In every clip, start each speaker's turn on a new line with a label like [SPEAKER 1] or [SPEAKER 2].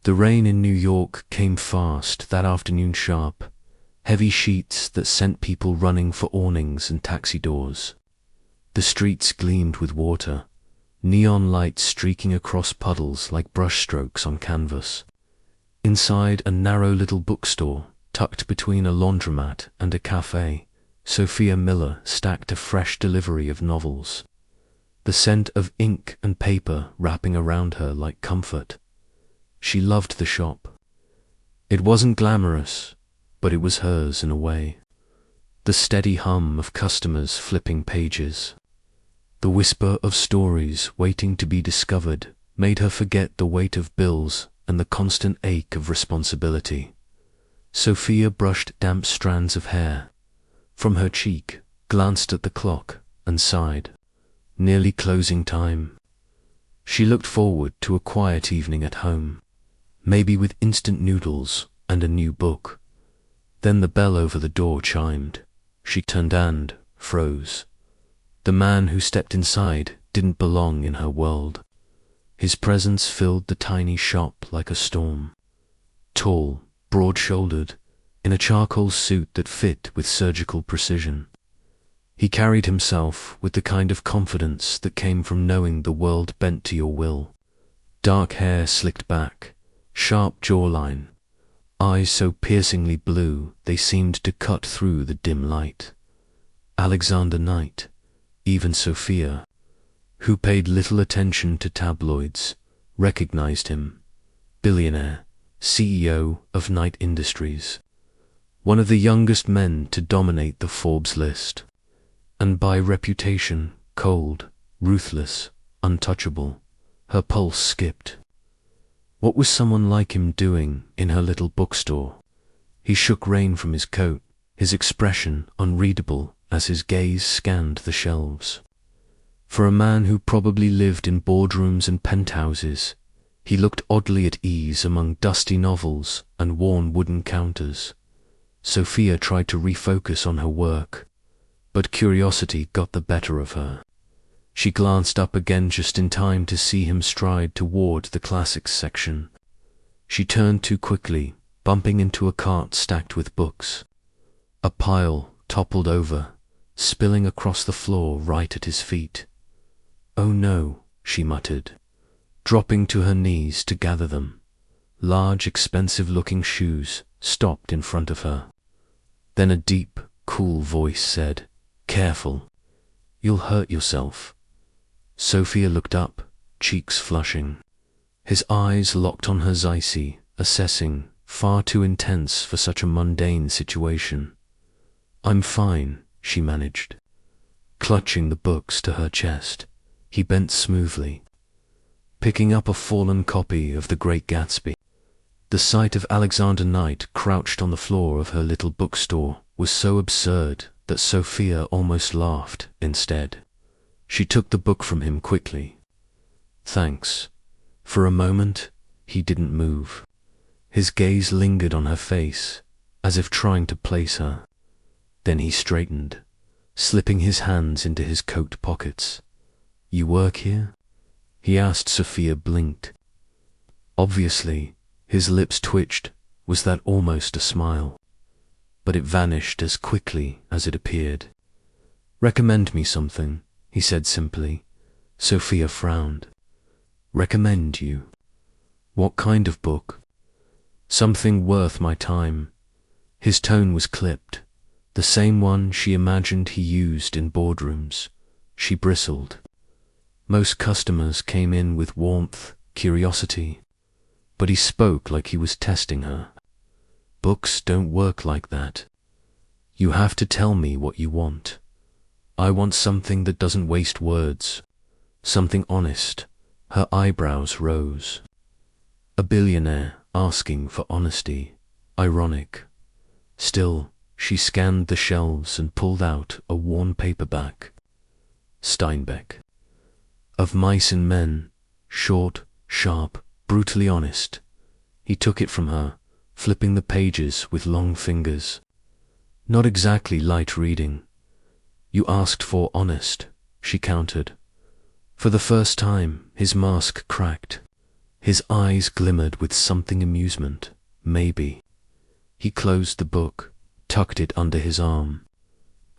[SPEAKER 1] The rain in New York came fast that afternoon sharp, heavy sheets that sent people running for awnings and taxi doors. The streets gleamed with water, neon lights streaking across puddles like brushstrokes on canvas. Inside a narrow little bookstore, tucked between a laundromat and a cafe, Sophia Miller stacked a fresh delivery of novels. The scent of ink and paper wrapping around her like comfort. She loved the shop. It wasn't glamorous, but it was hers in a way. The steady hum of customers flipping pages. The whisper of stories waiting to be discovered made her forget the weight of bills and the constant ache of responsibility. Sophia brushed damp strands of hair from her cheek, glanced at the clock, and sighed. Nearly closing time. She looked forward to a quiet evening at home, maybe with instant noodles and a new book. Then the bell over the door chimed. She turned and froze. The man who stepped inside didn't belong in her world. His presence filled the tiny shop like a storm. Tall, broad-shouldered, in a charcoal suit that fit with surgical precision. He carried himself with the kind of confidence that came from knowing the world bent to your will. Dark hair slicked back, sharp jawline, eyes so piercingly blue they seemed to cut through the dim light. Alexander Knight, even Sophia, who paid little attention to tabloids, recognized him. Billionaire, CEO of Knight Industries. One of the youngest men to dominate the Forbes list. And by reputation, cold, ruthless, untouchable. Her pulse skipped. What was someone like him doing in her little bookstore? He shook rain from his coat, his expression unreadable as his gaze scanned the shelves. For a man who probably lived in boardrooms and penthouses, he looked oddly at ease among dusty novels and worn wooden counters. Sophia tried to refocus on her work, but curiosity got the better of her. She glanced up again just in time to see him stride toward the classics section. She turned too quickly, bumping into a cart stacked with books. A pile toppled over, spilling across the floor right at his feet. "Oh no," she muttered, dropping to her knees to gather them. Large, expensive-looking shoes stopped in front of her. Then a deep, cool voice said, "Careful, you'll hurt yourself." Sophia looked up, cheeks flushing. His eyes locked on hers icy, assessing, far too intense for such a mundane situation. "I'm fine," she managed. Clutching the books to her chest, he bent smoothly, picking up a fallen copy of The Great Gatsby. The sight of Alexander Knight crouched on the floor of her little bookstore was so absurd that Sophia almost laughed instead. She took the book from him quickly. "Thanks." For a moment, he didn't move. His gaze lingered on her face, as if trying to place her. Then he straightened, slipping his hands into his coat pockets. "You work here?" he asked. Sophia blinked. Obviously, his lips twitched. Was that almost a smile? But it vanished as quickly as it appeared. "Recommend me something," he said simply. Sophia frowned. "Recommend you? What kind of book?" "Something worth my time." His tone was clipped, the same one she imagined he used in boardrooms. She bristled. Most customers came in with warmth, curiosity, but he spoke like he was testing her. "Books don't work like that. You have to tell me what you want. I want something that doesn't waste words, something honest." Her eyebrows rose. A billionaire asking for honesty. Ironic. Still, she scanned the shelves and pulled out a worn paperback. Steinbeck. Of Mice and Men, short, sharp, brutally honest. He took it from her, flipping the pages with long fingers. Not exactly light reading. "You asked for honest," she countered. For the first time, his mask cracked. His eyes glimmered with something amusement. Maybe. He closed the book, tucked it under his arm.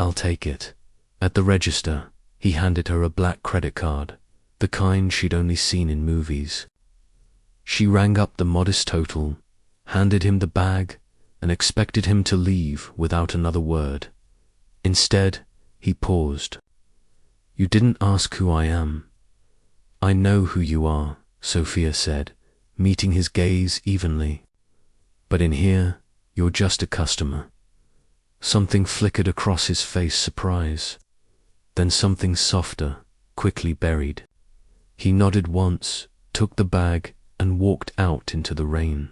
[SPEAKER 1] "I'll take it." At the register, he handed her a black credit card, the kind she'd only seen in movies. She rang up the modest total, handed him the bag, and expected him to leave without another word. Instead, he paused. "You didn't ask who I am." "I know who you are," Sophia said, meeting his gaze evenly. "But in here, you're just a customer." Something flickered across his face, surprise. Then something softer, quickly buried. He nodded once, took the bag, and walked out into the rain.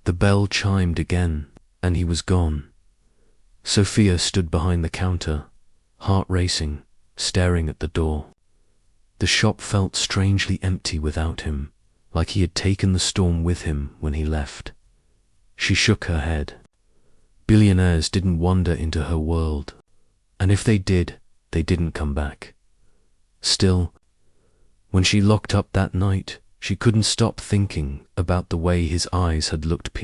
[SPEAKER 1] The bell chimed again, and he was gone. Sophia stood behind the counter, heart racing, staring at the door. The shop felt strangely empty without him, like he had taken the storm with him when he left. She shook her head. Billionaires didn't wander into her world, and if they did, they didn't come back. Still, when she locked up that night, she couldn't stop thinking about the way his eyes had looked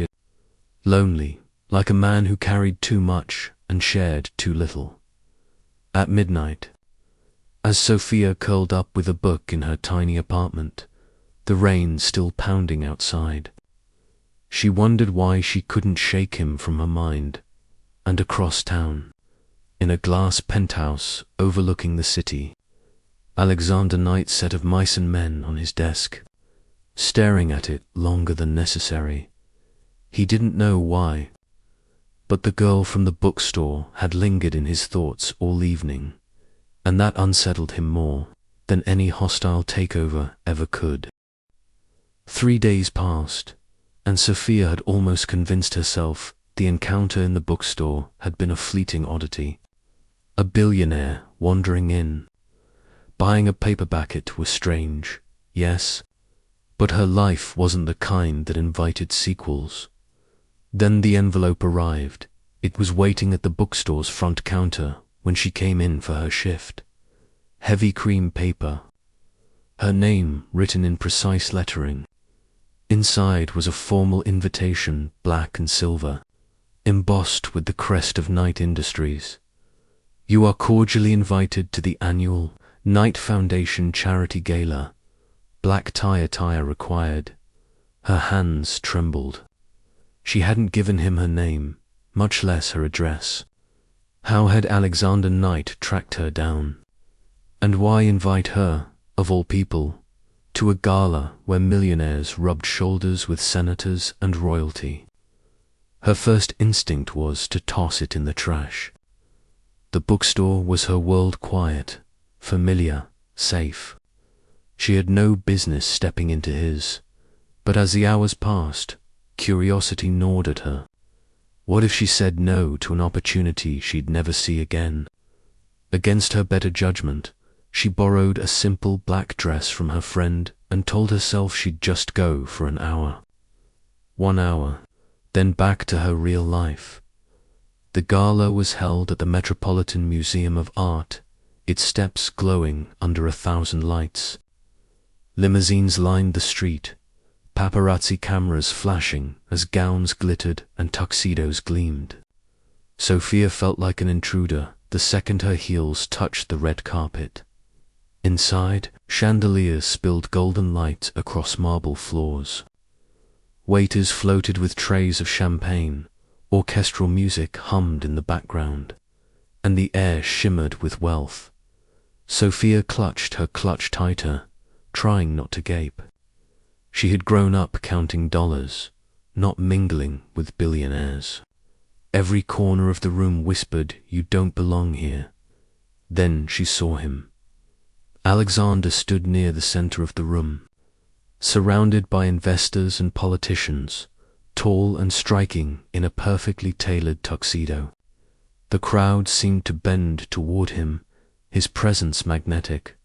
[SPEAKER 1] lonely, like a man who carried too much and shared too little. At midnight, as Sophia curled up with a book in her tiny apartment, the rain still pounding outside, she wondered why she couldn't shake him from her mind. And across town, in a glass penthouse overlooking the city, Alexander Knight's set of mice and men on his desk, staring at it longer than necessary. He didn't know why, but the girl from the bookstore had lingered in his thoughts all evening, and that unsettled him more than any hostile takeover ever could. 3 days passed, and Sophia had almost convinced herself the encounter in the bookstore had been a fleeting oddity. A billionaire wandering in, buying a paperback. It was strange, yes, but her life wasn't the kind that invited sequels. Then the envelope arrived. It was waiting at the bookstore's front counter when she came in for her shift. Heavy cream paper, her name written in precise lettering. Inside was a formal invitation, black and silver, embossed with the crest of Knight Industries. "You are cordially invited to the annual Knight Foundation Charity Gala. Black tie attire required." Her hands trembled. She hadn't given him her name, much less her address. How had Alexander Knight tracked her down? And why invite her, of all people, to a gala where millionaires rubbed shoulders with senators and royalty? Her first instinct was to toss it in the trash. The bookstore was her world, quiet, familiar, safe. She had no business stepping into his, but as the hours passed, curiosity gnawed at her. What if she said no to an opportunity she'd never see again? Against her better judgment, she borrowed a simple black dress from her friend and told herself she'd just go for an hour. 1 hour, then back to her real life. The gala was held at the Metropolitan Museum of Art, its steps glowing under 1,000 lights. Limousines lined the street, paparazzi cameras flashing as gowns glittered and tuxedos gleamed. Sophia felt like an intruder the second her heels touched the red carpet. Inside, chandeliers spilled golden light across marble floors. Waiters floated with trays of champagne, orchestral music hummed in the background, and the air shimmered with wealth. Sophia clutched her clutch tighter, trying not to gape. She had grown up counting dollars, not mingling with billionaires. Every corner of the room whispered, "You don't belong here." Then she saw him. Alexander stood near the center of the room, surrounded by investors and politicians, tall and striking in a perfectly tailored tuxedo. The crowd seemed to bend toward him, his presence magnetic.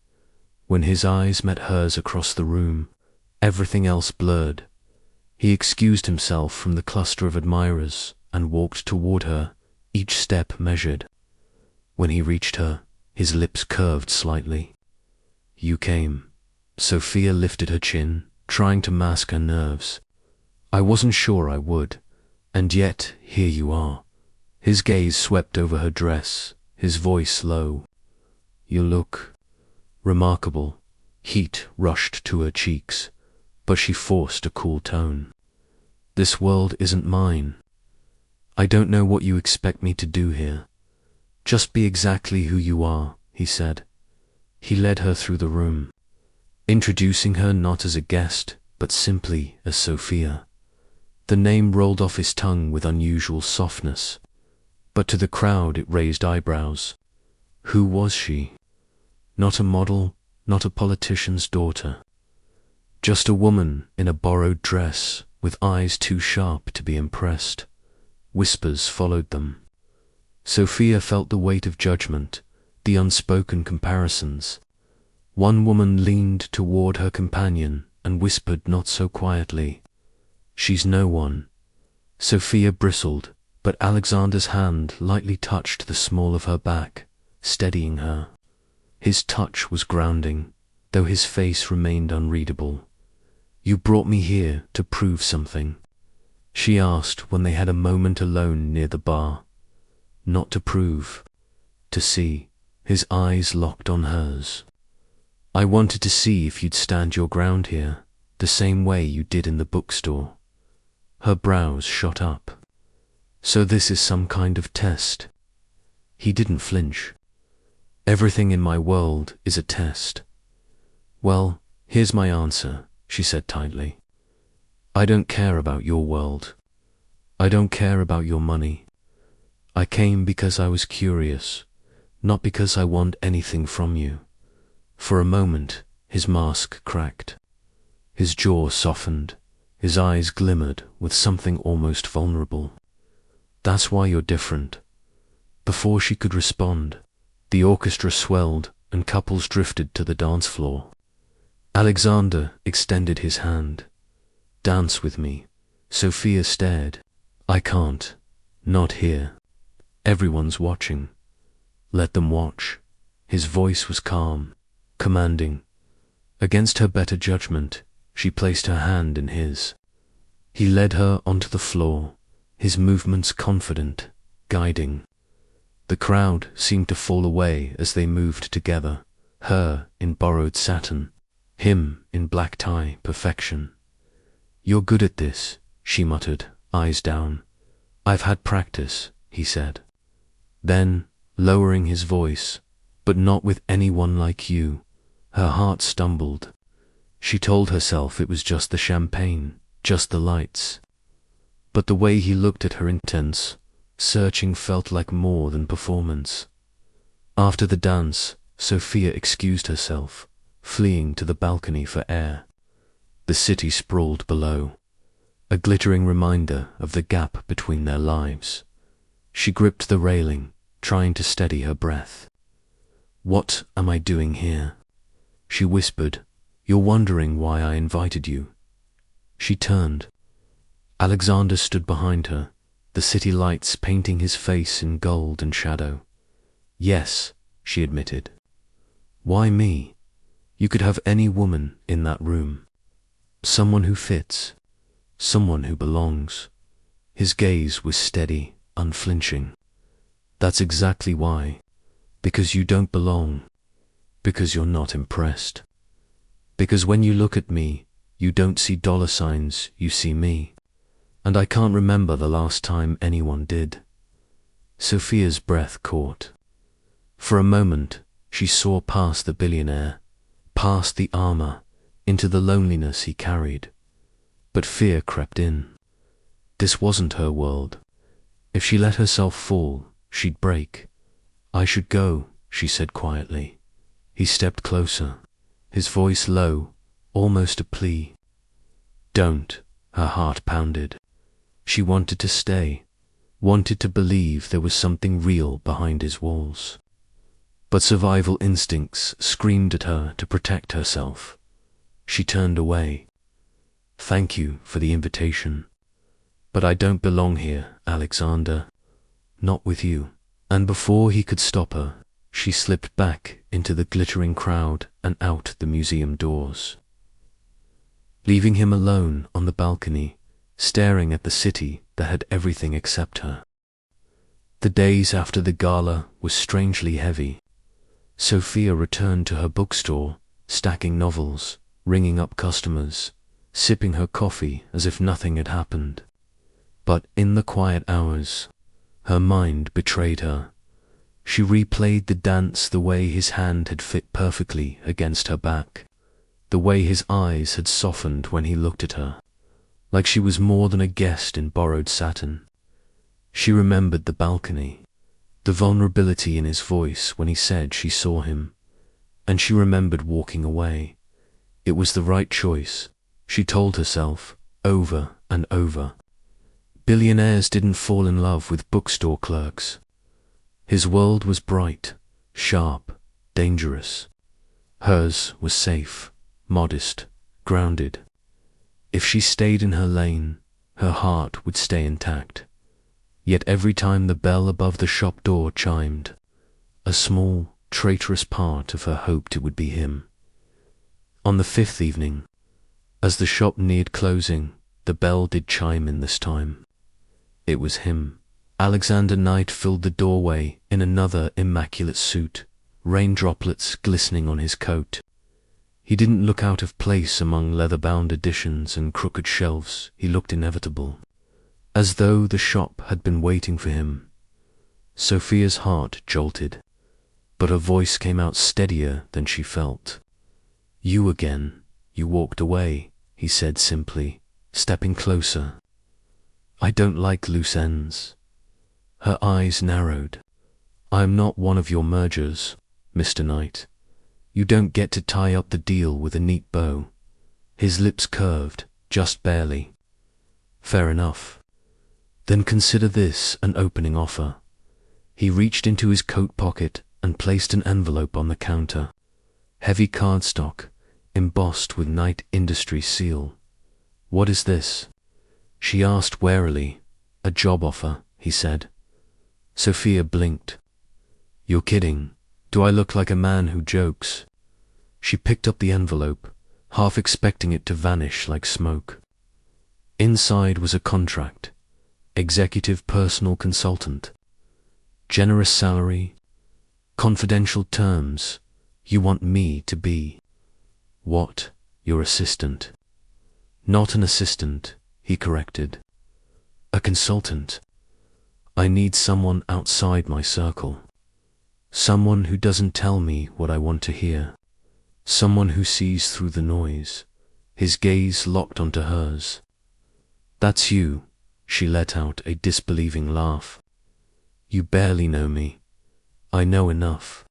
[SPEAKER 1] When his eyes met hers across the room, everything else blurred. He excused himself from the cluster of admirers and walked toward her, each step measured. When he reached her, his lips curved slightly. "You came." Sophia lifted her chin, trying to mask her nerves. I wasn't sure I would, and yet here you are. His gaze swept over her dress, his voice low. You look remarkable. Heat rushed to her cheeks, but she forced a cool tone. This world isn't mine. I don't know what you expect me to do here. Just be exactly who you are, he said. He led her through the room, introducing her not as a guest, but simply as Sophia. The name rolled off his tongue with unusual softness, but to the crowd it raised eyebrows. Who was she? Not a model, not a politician's daughter. Just a woman in a borrowed dress, with eyes too sharp to be impressed. Whispers followed them. Sophia felt the weight of judgment, the unspoken comparisons. One woman leaned toward her companion and whispered not so quietly, "She's no one." Sophia bristled, but Alexander's hand lightly touched the small of her back, steadying her. His touch was grounding, though his face remained unreadable. "You brought me here to prove something?" she asked when they had a moment alone near the bar. "Not to prove, to see." His eyes locked on hers. "I wanted to see if you'd stand your ground here, the same way you did in the bookstore." Her brows shot up. "So this is some kind of test?" He didn't flinch. "Everything in my world is a test." "Well, here's my answer," she said tightly. "I don't care about your world. I don't care about your money. I came because I was curious, not because I want anything from you." For a moment, his mask cracked. His jaw softened, his eyes glimmered with something almost vulnerable. "That's why you're different." Before she could respond, the orchestra swelled and couples drifted to the dance floor. Alexander extended his hand. "Dance with me." Sophia stared. "I can't. Not here. Everyone's watching." "Let them watch." His voice was calm, commanding. Against her better judgment, she placed her hand in his. He led her onto the floor, his movements confident, guiding. The crowd seemed to fall away as they moved together, her in borrowed satin, him in black tie perfection. "You're good at this," she muttered, eyes down. "I've had practice," he said. Then, lowering his voice, "But not with anyone like you." Her heart stumbled. She told herself it was just the champagne, just the lights. But the way he looked at her intense, searching felt like more than performance. After the dance, Sophia excused herself, fleeing to the balcony for air. The city sprawled below, a glittering reminder of the gap between their lives. She gripped the railing, trying to steady her breath. "What am I doing here?" she whispered. "You're wondering why I invited you." She turned. Alexander stood behind her, the city lights painting his face in gold and shadow. "Yes," she admitted. "Why me? You could have any woman in that room. Someone who fits, someone who belongs." His gaze was steady, unflinching. "That's exactly why. Because you don't belong. Because you're not impressed. Because when you look at me, you don't see dollar signs, you see me. And I can't remember the last time anyone did." Sophia's breath caught. For a moment, she saw past the billionaire, past the armor, into the loneliness he carried. But fear crept in. This wasn't her world. If she let herself fall, she'd break. "I should go," she said quietly. He stepped closer, his voice low, almost a plea. "Don't," her heart pounded. She wanted to stay, wanted to believe there was something real behind his walls. But survival instincts screamed at her to protect herself. She turned away. "Thank you for the invitation. But I don't belong here, Alexander. Not with you." And before he could stop her, she slipped back into the glittering crowd and out the museum doors. leaving him alone on the balcony, staring at the city that had everything except her. The days after the gala were strangely heavy. Sophia returned to her bookstore, stacking novels, ringing up customers, sipping her coffee as if nothing had happened. But in the quiet hours, her mind betrayed her. She replayed the dance the way his hand had fit perfectly against her back, the way his eyes had softened when he looked at her, like she was more than a guest in borrowed satin. She remembered the balcony, the vulnerability in his voice when he said she saw him, and she remembered walking away. It was the right choice, she told herself, over and over. Billionaires didn't fall in love with bookstore clerks. His world was bright, sharp, dangerous. Hers was safe, modest, grounded. If she stayed in her lane, her heart would stay intact. Yet every time the bell above the shop door chimed, a small, traitorous part of her hoped it would be him. On the fifth evening, as the shop neared closing, the bell did chime in this time. It was him. Alexander Knight filled the doorway in another immaculate suit, rain droplets glistening on his coat. He didn't look out of place among leather-bound editions and crooked shelves. He looked inevitable, as though the shop had been waiting for him. Sophia's heart jolted, but her voice came out steadier than she felt. "You again. You walked away," he said simply, stepping closer. "I don't like loose ends." Her eyes narrowed. "I am not one of your mergers, Mr. Knight. You don't get to tie up the deal with a neat bow." His lips curved, just barely. "Fair enough. Then consider this an opening offer." He reached into his coat pocket and placed an envelope on the counter. Heavy cardstock, embossed with Knight Industries seal. "What is this?" she asked warily. "A job offer," he said. Sophia blinked. "You're kidding. Do I look like a man who jokes?" She picked up the envelope, half expecting it to vanish like smoke. Inside was a contract. Executive personal consultant. Generous salary. Confidential terms. You want me to be. What? Your assistant? Not an assistant, he corrected. A consultant. I need someone outside my circle. Someone who doesn't tell me what I want to hear. Someone who sees through the noise. His gaze locked onto hers. "That's you," she let out a disbelieving laugh. "You barely know me. I know enough.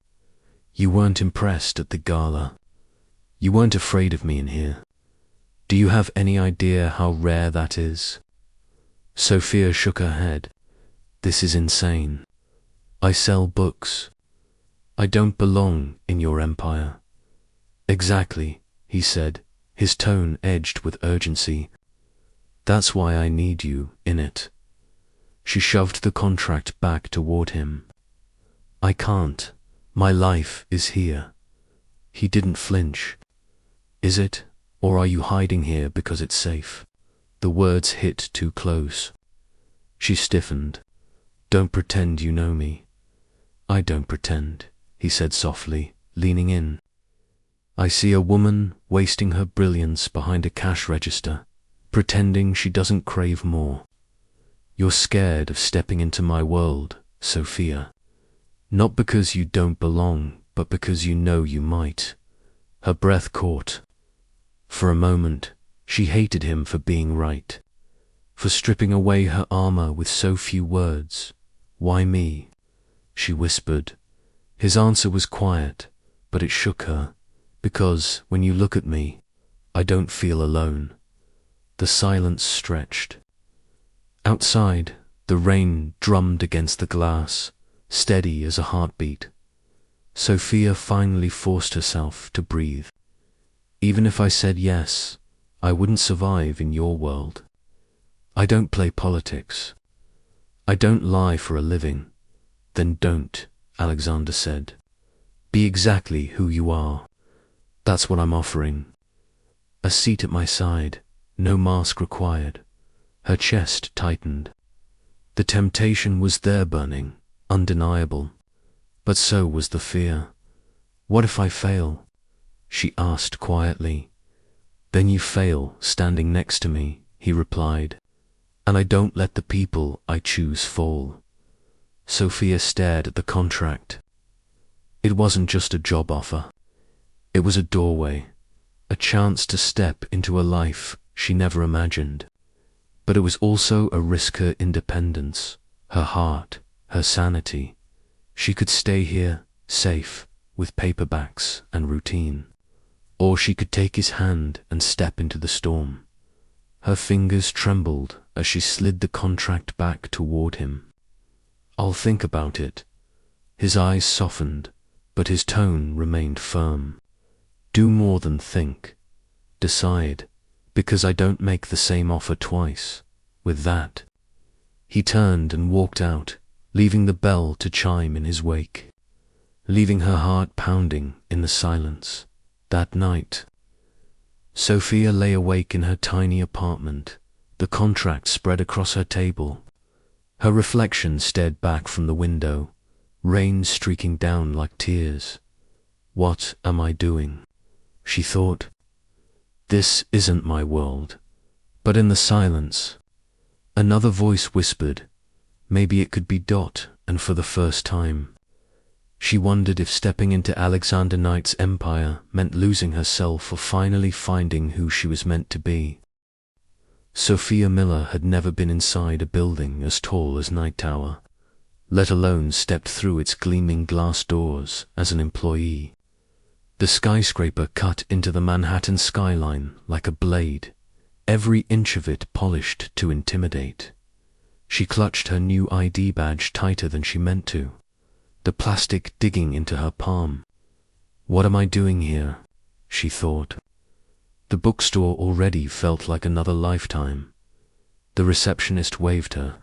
[SPEAKER 1] You weren't impressed at the gala. You weren't afraid of me in here. Do you have any idea how rare that is?" Sophia shook her head. "This is insane. I sell books. I don't belong in your empire." "Exactly," he said, his tone edged with urgency. "That's why I need you in it." She shoved the contract back toward him. "I can't. My life is here." He didn't flinch. "Is it? Or are you hiding here because it's safe?" The words hit too close. She stiffened. "Don't pretend you know me." "I don't pretend," he said softly, leaning in. "I see a woman wasting her brilliance behind a cash register, pretending she doesn't crave more. You're scared of stepping into my world, Sophia. Not because you don't belong, but because you know you might." Her breath caught. For a moment, she hated him for being right, for stripping away her armor with so few words. "Why me?" she whispered. His answer was quiet, but it shook her. "Because when you look at me, I don't feel alone." The silence stretched. Outside, the rain drummed against the glass, steady as a heartbeat. Sophia finally forced herself to breathe. "Even if I said yes, I wouldn't survive in your world. I don't play politics. I don't lie for a living." "Then don't," Alexander said. "Be exactly who you are. That's what I'm offering." A seat at my side, no mask required. Her chest tightened. The temptation was there burning, undeniable. But so was the fear. What if I fail? She asked quietly. Then you fail standing next to me, he replied. And I don't let the people I choose fall. Sophia stared at the contract. It wasn't just a job offer. It was a doorway, a chance to step into a life she never imagined. But it was also a risk her independence, her heart, her sanity. She could stay here, safe, with paperbacks and routine. Or she could take his hand and step into the storm. Her fingers trembled as she slid the contract back toward him. I'll think about it. His eyes softened, but his tone remained firm. Do more than think. Decide, because I don't make the same offer twice. With that, he turned and walked out, leaving the bell to chime in his wake, leaving her heart pounding in the silence. That night, Sophia lay awake in her tiny apartment, the contract spread across her table. Her reflection stared back from the window, rain streaking down like tears. What am I doing? She thought. This isn't my world. But in the silence, another voice whispered, maybe it could be Dot, and for the first time. She wondered if stepping into Alexander Knight's empire meant losing herself or finally finding who she was meant to be. Sophia Miller had never been inside a building as tall as Knight Tower, let alone stepped through its gleaming glass doors as an employee. The skyscraper cut into the Manhattan skyline like a blade, every inch of it polished to intimidate. She clutched her new ID badge tighter than she meant to, the plastic digging into her palm. What am I doing here? She thought. The bookstore already felt like another lifetime. The receptionist waved her.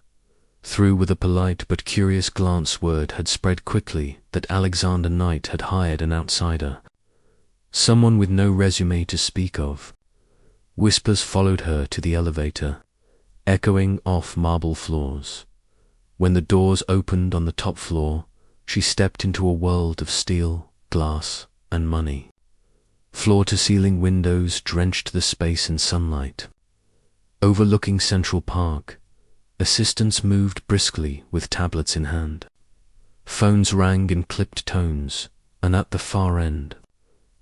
[SPEAKER 1] Through with a polite but curious glance, word had spread quickly that Alexander Knight had hired an outsider, someone with no resume to speak of. Whispers followed her to the elevator, echoing off marble floors. When the doors opened on the top floor, she stepped into a world of steel, glass, and money. Floor-to-ceiling windows drenched the space in sunlight. Overlooking Central Park, assistants moved briskly with tablets in hand. Phones rang in clipped tones, and at the far end,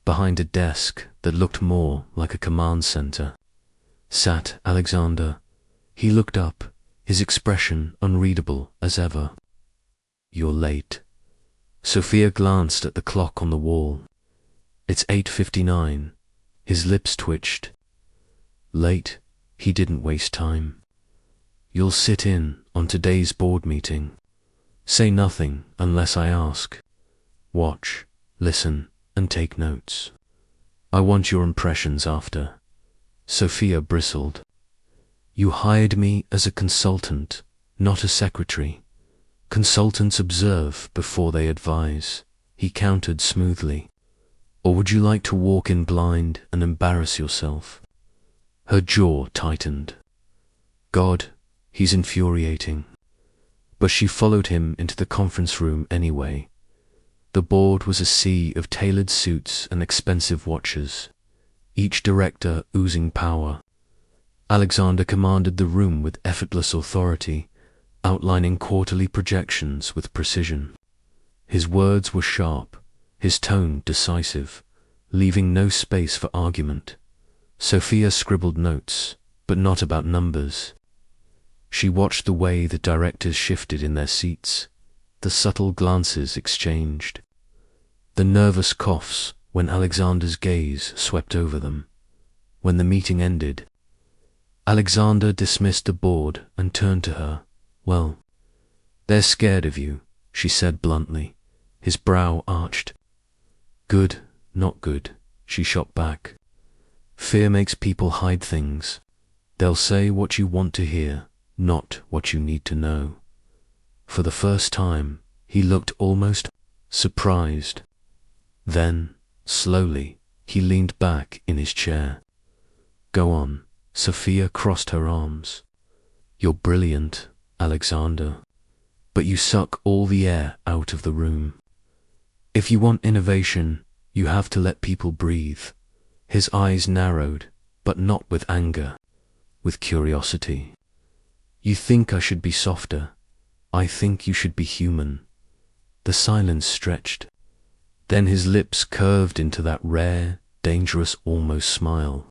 [SPEAKER 1] behind a desk that looked more like a command center, sat Alexander. He looked up, his expression unreadable as ever. You're late. Sophia glanced at the clock on the wall. It's 8:59. His lips twitched. Late? He didn't waste time. You'll sit in on today's board meeting. Say nothing unless I ask. Watch, listen, and take notes. I want your impressions after. Sophia bristled. You hired me as a consultant, not a secretary. Consultants observe before they advise, he countered smoothly. Or would you like to walk in blind and embarrass yourself? Her jaw tightened. God, he's infuriating. But she followed him into the conference room anyway. The board was a sea of tailored suits and expensive watches, each director oozing power. Alexander commanded the room with effortless authority, outlining quarterly projections with precision. His words were sharp, his tone decisive, leaving no space for argument. Sophia scribbled notes, but not about numbers. She watched the way the directors shifted in their seats, the subtle glances exchanged, the nervous coughs when Alexander's gaze swept over them. When the meeting ended, Alexander dismissed the board and turned to her. Well, they're scared of you, she said bluntly, his brow arched. Good, not good, she shot back. Fear makes people hide things. They'll say what you want to hear, not what you need to know. For the first time, he looked almost surprised. Then, slowly, he leaned back in his chair. Go on. Sophia crossed her arms. You're brilliant, Alexander, but you suck all the air out of the room. If you want innovation, you have to let people breathe. His eyes narrowed, but not with anger, with curiosity. You think I should be softer. I think you should be human. The silence stretched. Then his lips curved into that rare, dangerous almost smile.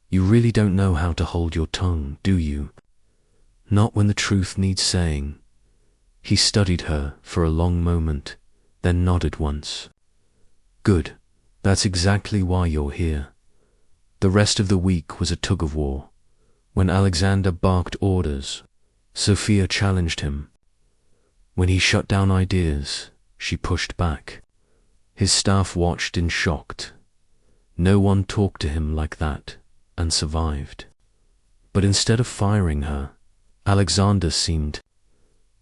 [SPEAKER 1] You really don't know how to hold your tongue, do you? Not when the truth needs saying. He studied her for a long moment, then nodded once. Good. That's exactly why you're here. The rest of the week was a tug-of-war. When Alexander barked orders, Sophia challenged him. When he shut down ideas, she pushed back. His staff watched in shock. No one talked to him like that, and survived. But instead of firing her, Alexander seemed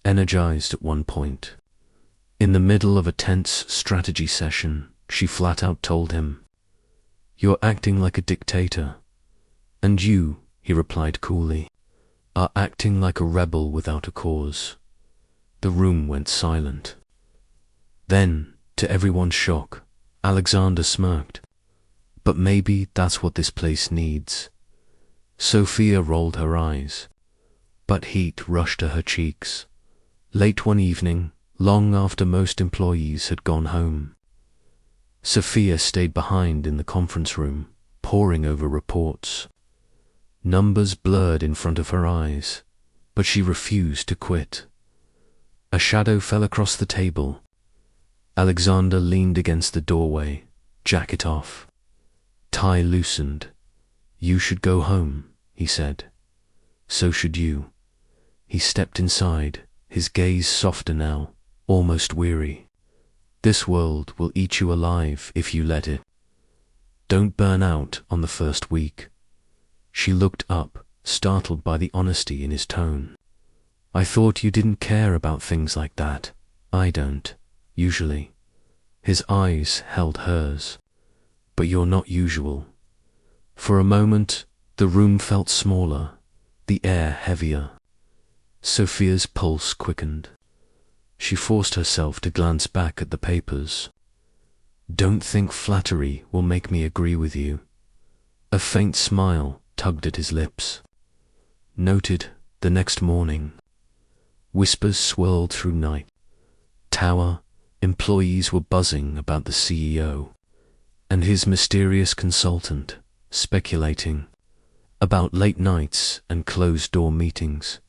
[SPEAKER 1] energized at one point. In the middle of a tense strategy session, she flat out told him, "You're acting like a dictator." "And you," he replied coolly, "are acting like a rebel without a cause." The room went silent. Then, to everyone's shock, Alexander smirked. "But maybe that's what this place needs." Sophia rolled her eyes, but heat rushed to her cheeks. Late one evening, long after most employees had gone home, Sophia stayed behind in the conference room, poring over reports. Numbers blurred in front of her eyes, but she refused to quit. A shadow fell across the table. Alexander leaned against the doorway, jacket off. Tie loosened. "You should go home," he said. "So should you." He stepped inside, his gaze softer now, almost weary. "This world will eat you alive if you let it. Don't burn out on the first week." She looked up, startled by the honesty in his tone. "I thought you didn't care about things like that." "I don't, usually." His eyes held hers. "But you're not usual." For a moment, the room felt smaller, the air heavier. Sophia's pulse quickened. She forced herself to glance back at the papers. "Don't think flattery will make me agree with you." A faint smile tugged at his lips. Noted the next morning. Whispers swirled through night. Tower employees were buzzing about the CEO and his mysterious consultant, speculating about late nights and closed-door meetings.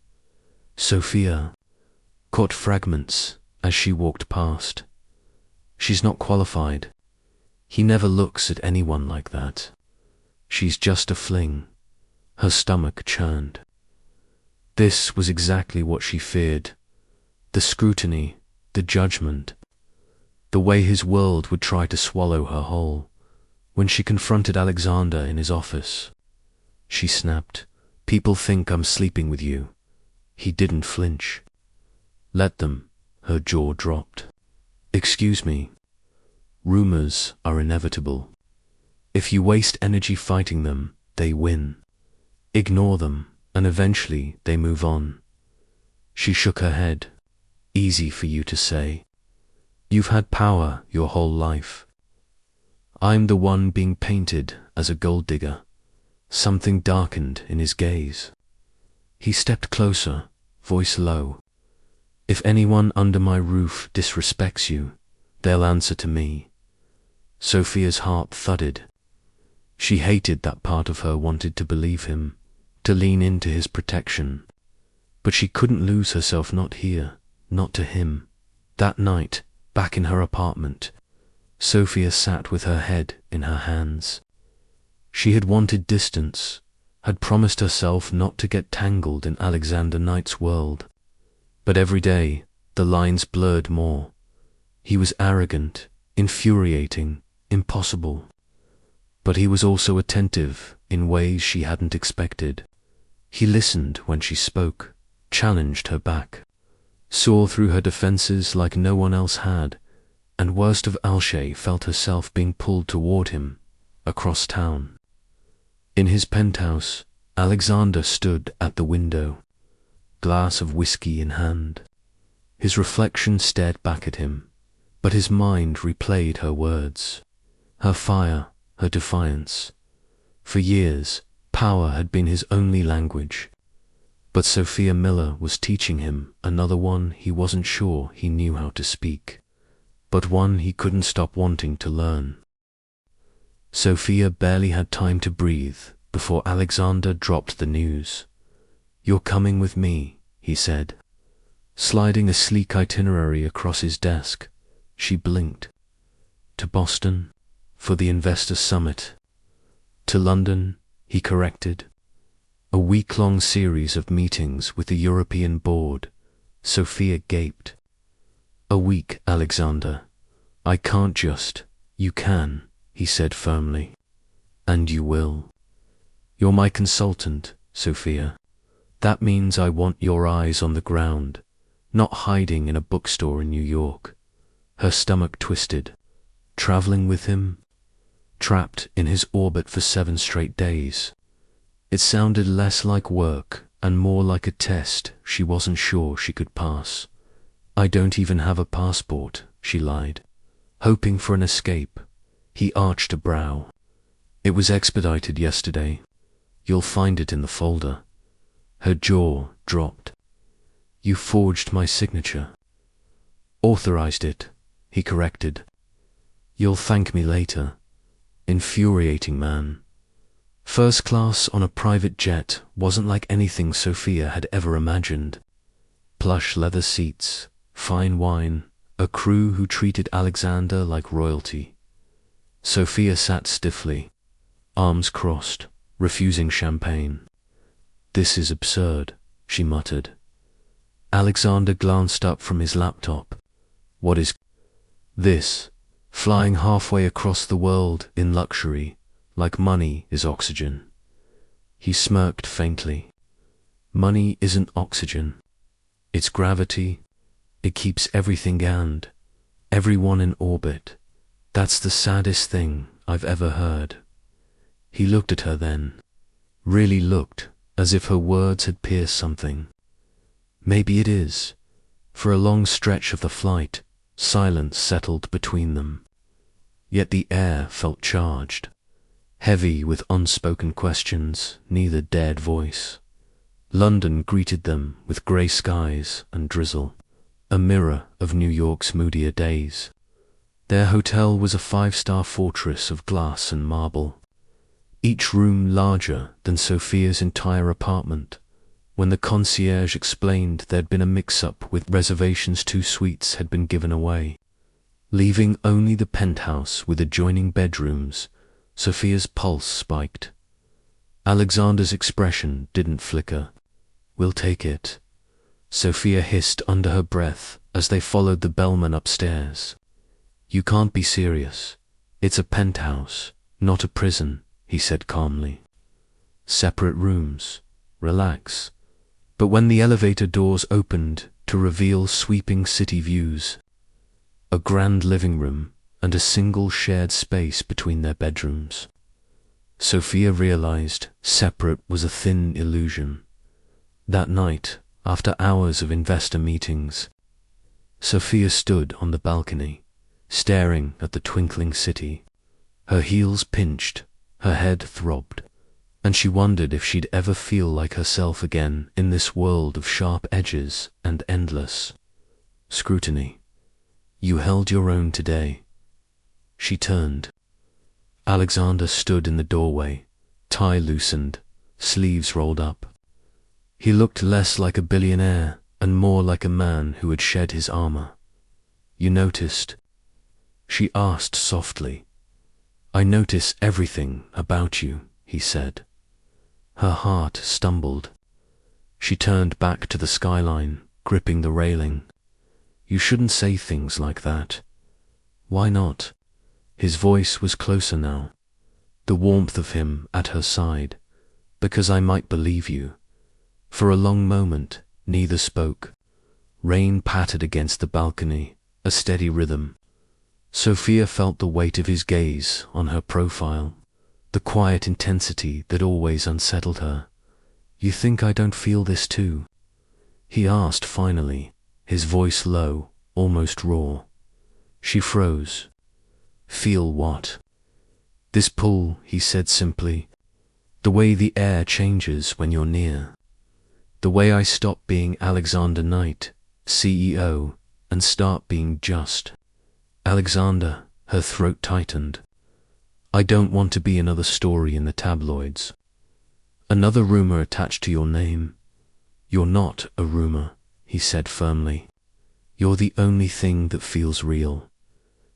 [SPEAKER 1] Sophia caught fragments as she walked past. "She's not qualified. He never looks at anyone like that. She's just a fling." Her stomach churned. This was exactly what she feared. The scrutiny, the judgment, the way his world would try to swallow her whole. When she confronted Alexander in his office, she snapped, "People think I'm sleeping with you." He didn't flinch. "Let them." Her jaw dropped. "Excuse me. Rumors are inevitable. If you waste energy fighting them, they win. Ignore them, and eventually they move on." She shook her head. "Easy for you to say. You've had power your whole life. I'm the one being painted as a gold digger." Something darkened in his gaze. He stepped closer, voice low. "If anyone under my roof disrespects you, they'll answer to me." Sophia's heart thudded. She hated that part of her wanted to believe him, to lean into his protection. But she couldn't lose herself, not here, not to him. That night, back in her apartment, Sophia sat with her head in her hands. She had wanted distance, had promised herself not to get tangled in Alexander Knight's world. But every day, the lines blurred more. He was arrogant, infuriating, impossible. But he was also attentive in ways she hadn't expected. He listened when she spoke, challenged her back, saw through her defenses like no one else had, and worst of Alshay felt herself being pulled toward him, across town. In his penthouse, Alexander stood at the window, glass of whiskey in hand. His reflection stared back at him, but his mind replayed her words, her fire, her defiance. For years, power had been his only language, but Sophia Miller was teaching him another one he wasn't sure he knew how to speak, but one he couldn't stop wanting to learn. Sophia barely had time to breathe before Alexander dropped the news. "You're coming with me," he said. Sliding a sleek itinerary across his desk, she blinked. "To Boston, for the investor summit." "To London," he corrected. "A week-long series of meetings with the European board." Sophia gaped. "A week, Alexander. I can't just." "You can," he said firmly. "And you will. You're my consultant, Sophia. That means I want your eyes on the ground, not hiding in a bookstore in New York." Her stomach twisted. Traveling with him? Trapped in his orbit for 7 straight days? It sounded less like work and more like a test she wasn't sure she could pass. "I don't even have a passport," she lied, hoping for an escape. He arched a brow. "It was expedited yesterday. You'll find it in the folder." Her jaw dropped. "You forged my signature." "Authorized it," he corrected. "You'll thank me later." Infuriating man. First class on a private jet wasn't like anything Sophia had ever imagined. Plush leather seats, fine wine, a crew who treated Alexander like royalty. Sophia sat stiffly, arms crossed, refusing champagne. "This is absurd," she muttered. Alexander glanced up from his laptop. "What is this? Flying halfway across the world in luxury, like money is oxygen." He smirked faintly. "Money isn't oxygen. It's gravity. It keeps everything and everyone in orbit. That's the saddest thing I've ever heard." He looked at her then, really looked, as if her words had pierced something. "Maybe it is." For a long stretch of the flight, silence settled between them. Yet the air felt charged, heavy with unspoken questions neither dared voice. London greeted them with grey skies and drizzle, a mirror of New York's moodier days. Their hotel was a 5-star fortress of glass and marble, each room larger than Sophia's entire apartment. When the concierge explained there'd been a mix-up with reservations, 2 suites had been given away, leaving only the penthouse with adjoining bedrooms, Sophia's pulse spiked. Alexander's expression didn't flicker. "We'll take it," Sophia hissed under her breath as they followed the bellman upstairs. "You can't be serious. It's a penthouse, not a prison," he said calmly. "Separate rooms. Relax." But when the elevator doors opened to reveal sweeping city views, a grand living room and a single shared space between their bedrooms, Sophia realized separate was a thin illusion. That night, after hours of investor meetings, Sophia stood on the balcony, staring at the twinkling city. Her heels pinched, her head throbbed, and she wondered if she'd ever feel like herself again in this world of sharp edges and endless scrutiny. "You held your own today." She turned. Alexander stood in the doorway, tie loosened, sleeves rolled up. He looked less like a billionaire and more like a man who had shed his armor. "You noticed?" She asked softly. "I notice everything about you," he said. Her heart stumbled. She turned back to the skyline, gripping the railing. "You shouldn't say things like that." "Why not?" His voice was closer now, the warmth of him at her side. "Because I might believe you." For a long moment, neither spoke. Rain pattered against the balcony, a steady rhythm. Sophia felt the weight of his gaze on her profile, the quiet intensity that always unsettled her. "You think I don't feel this too?" he asked finally, his voice low, almost raw. She froze. "Feel what?" "This pull," he said simply. "The way the air changes when you're near. The way I stop being Alexander Knight, CEO, and start being just Alexander." Her throat tightened. "I don't want to be another story in the tabloids. Another rumor attached to your name." "You're not a rumor," he said firmly. "You're the only thing that feels real."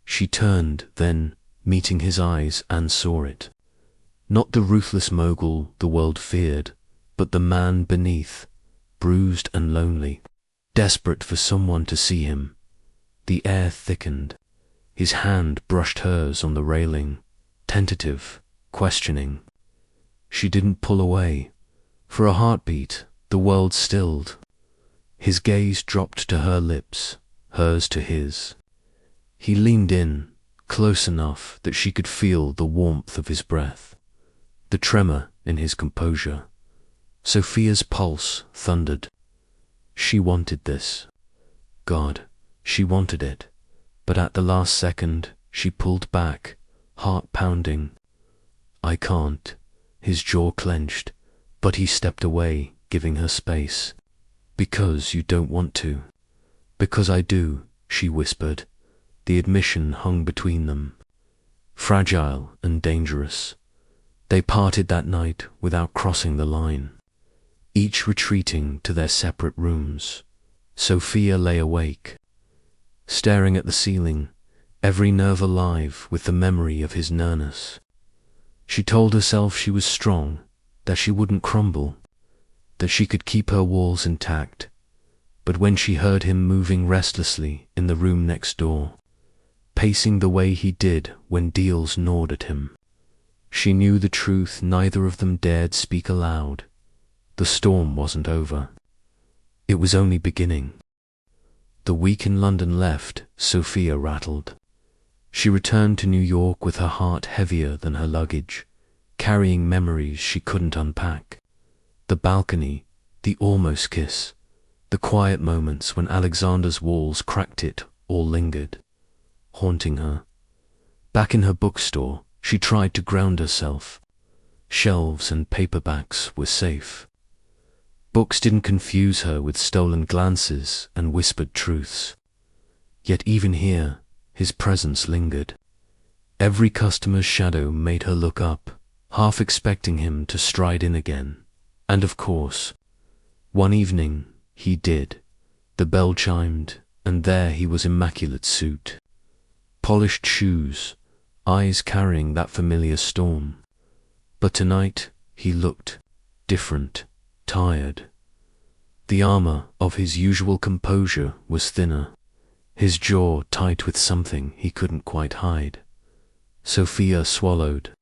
[SPEAKER 1] She turned, then, meeting his eyes, and saw it. Not the ruthless mogul the world feared, but the man beneath, bruised and lonely, desperate for someone to see him. The air thickened. His hand brushed hers on the railing, tentative, questioning. She didn't pull away. For a heartbeat, the world stilled. His gaze dropped to her lips, hers to his. He leaned in, close enough that she could feel the warmth of his breath, the tremor in his composure. Sophia's pulse thundered. She wanted this. God, she wanted it. But at the last second, she pulled back, heart pounding. "I can't." His jaw clenched, but he stepped away, giving her space. "Because you don't want to." "Because I do," she whispered. The admission hung between them, fragile and dangerous. They parted that night without crossing the line, each retreating to their separate rooms. Sophia lay awake, staring at the ceiling, every nerve alive with the memory of his nearness. She told herself she was strong, that she wouldn't crumble, that she could keep her walls intact. But when she heard him moving restlessly in the room next door, pacing the way he did when deals gnawed at him, she knew the truth neither of them dared speak aloud. The storm wasn't over. It was only beginning. The week in London left, Sophia rattled. She returned to New York with her heart heavier than her luggage, carrying memories she couldn't unpack. The balcony, the almost kiss, the quiet moments when Alexander's walls cracked it all lingered, haunting her. Back in her bookstore, she tried to ground herself. Shelves and paperbacks were safe. Books didn't confuse her with stolen glances and whispered truths. Yet even here, his presence lingered. Every customer's shadow made her look up, half expecting him to stride in again. And of course, one evening, he did. The bell chimed, and there he was, immaculate suit, polished shoes, eyes carrying that familiar storm. But tonight, he looked different, tired. The armor of his usual composure was thinner, his jaw tight with something he couldn't quite hide. Sophia swallowed.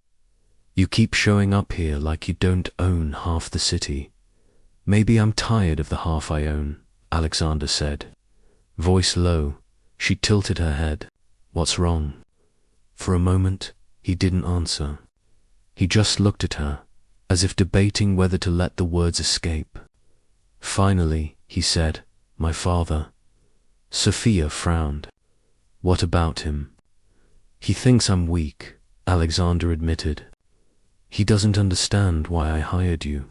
[SPEAKER 1] "You keep showing up here like you don't own half the city." "Maybe I'm tired of the half I own," Alexander said. Voice low, she tilted her head. "What's wrong?" For a moment, he didn't answer. He just looked at her, as if debating whether to let the words escape. Finally, he said, "My father." Sophia frowned. "What about him?" "He thinks I'm weak," Alexander admitted. "He doesn't understand why I hired you,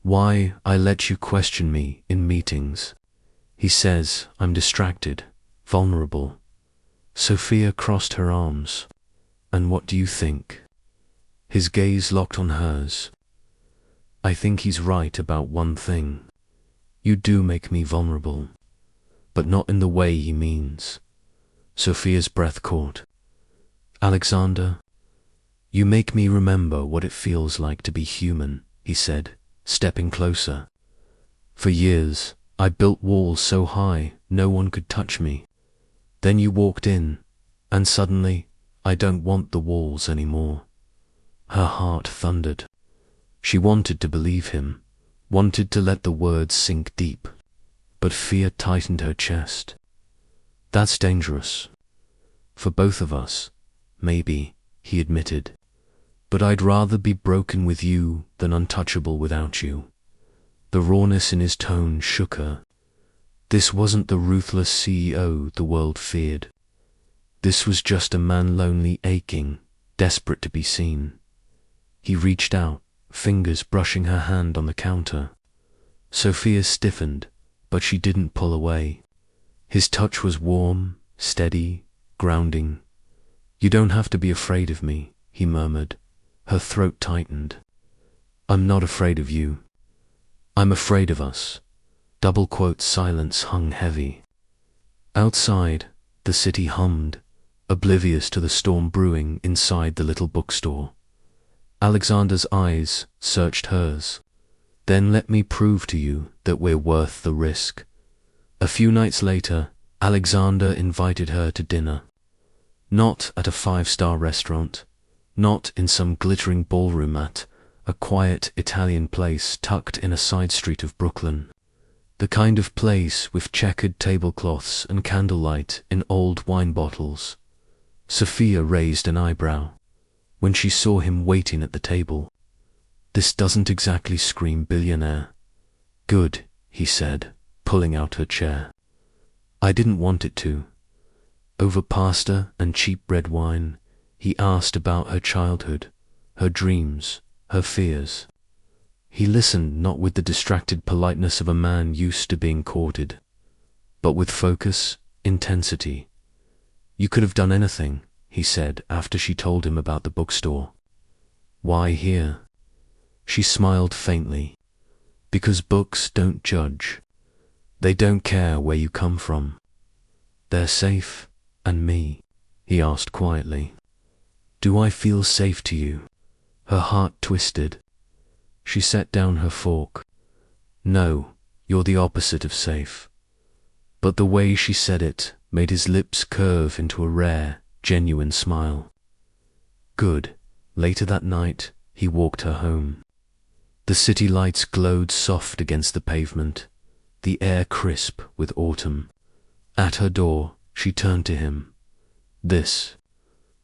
[SPEAKER 1] why I let you question me in meetings. He says I'm distracted, vulnerable." Sophia crossed her arms. "And what do you think?" His gaze locked on hers. "I think he's right about one thing. You do make me vulnerable, but not in the way he means." Sophia's breath caught. "Alexander, you make me remember what it feels like to be human," he said, stepping closer. "For years, I built walls so high no one could touch me. Then you walked in, and suddenly, I don't want the walls anymore." Her heart thundered. She wanted to believe him, wanted to let the words sink deep, but fear tightened her chest. "That's dangerous. For both of us, maybe," he admitted. But I'd rather be broken with you than untouchable without you. The rawness in his tone shook her. This wasn't the ruthless CEO the world feared. This was just a man lonely, aching, desperate to be seen. He reached out, fingers brushing her hand on the counter. Sophia stiffened, but she didn't pull away. His touch was warm, steady, grounding. "You don't have to be afraid of me," he murmured. Her throat tightened. "I'm not afraid of you. I'm afraid of us." Double quote silence hung heavy. Outside, the city hummed, oblivious to the storm brewing inside the little bookstore. Alexander's eyes searched hers. "Then let me prove to you that we're worth the risk." A few nights later, Alexander invited her to dinner. Not at a five-star restaurant, not in some glittering ballroom at a quiet Italian place tucked in a side street of Brooklyn. The kind of place with checkered tablecloths and candlelight in old wine bottles. Sophia raised an eyebrow when she saw him waiting at the table. "This doesn't exactly scream billionaire." "Good," he said, pulling out her chair. "I didn't want it to." Over pasta and cheap red wine, he asked about her childhood, her dreams, her fears. He listened not with the distracted politeness of a man used to being courted, but with focus, intensity. "You could have done anything," he said after she told him about the bookstore. "Why here?" She smiled faintly. "Because books don't judge. They don't care where you come from. They're safe, and me," he asked quietly. "Do I feel safe to you?" Her heart twisted. She set down her fork. "No, you're the opposite of safe." But the way she said it made his lips curve into a rare, genuine smile. Good. Later that night, he walked her home. The city lights glowed soft against the pavement, the air crisp with autumn. At her door, she turned to him. "This,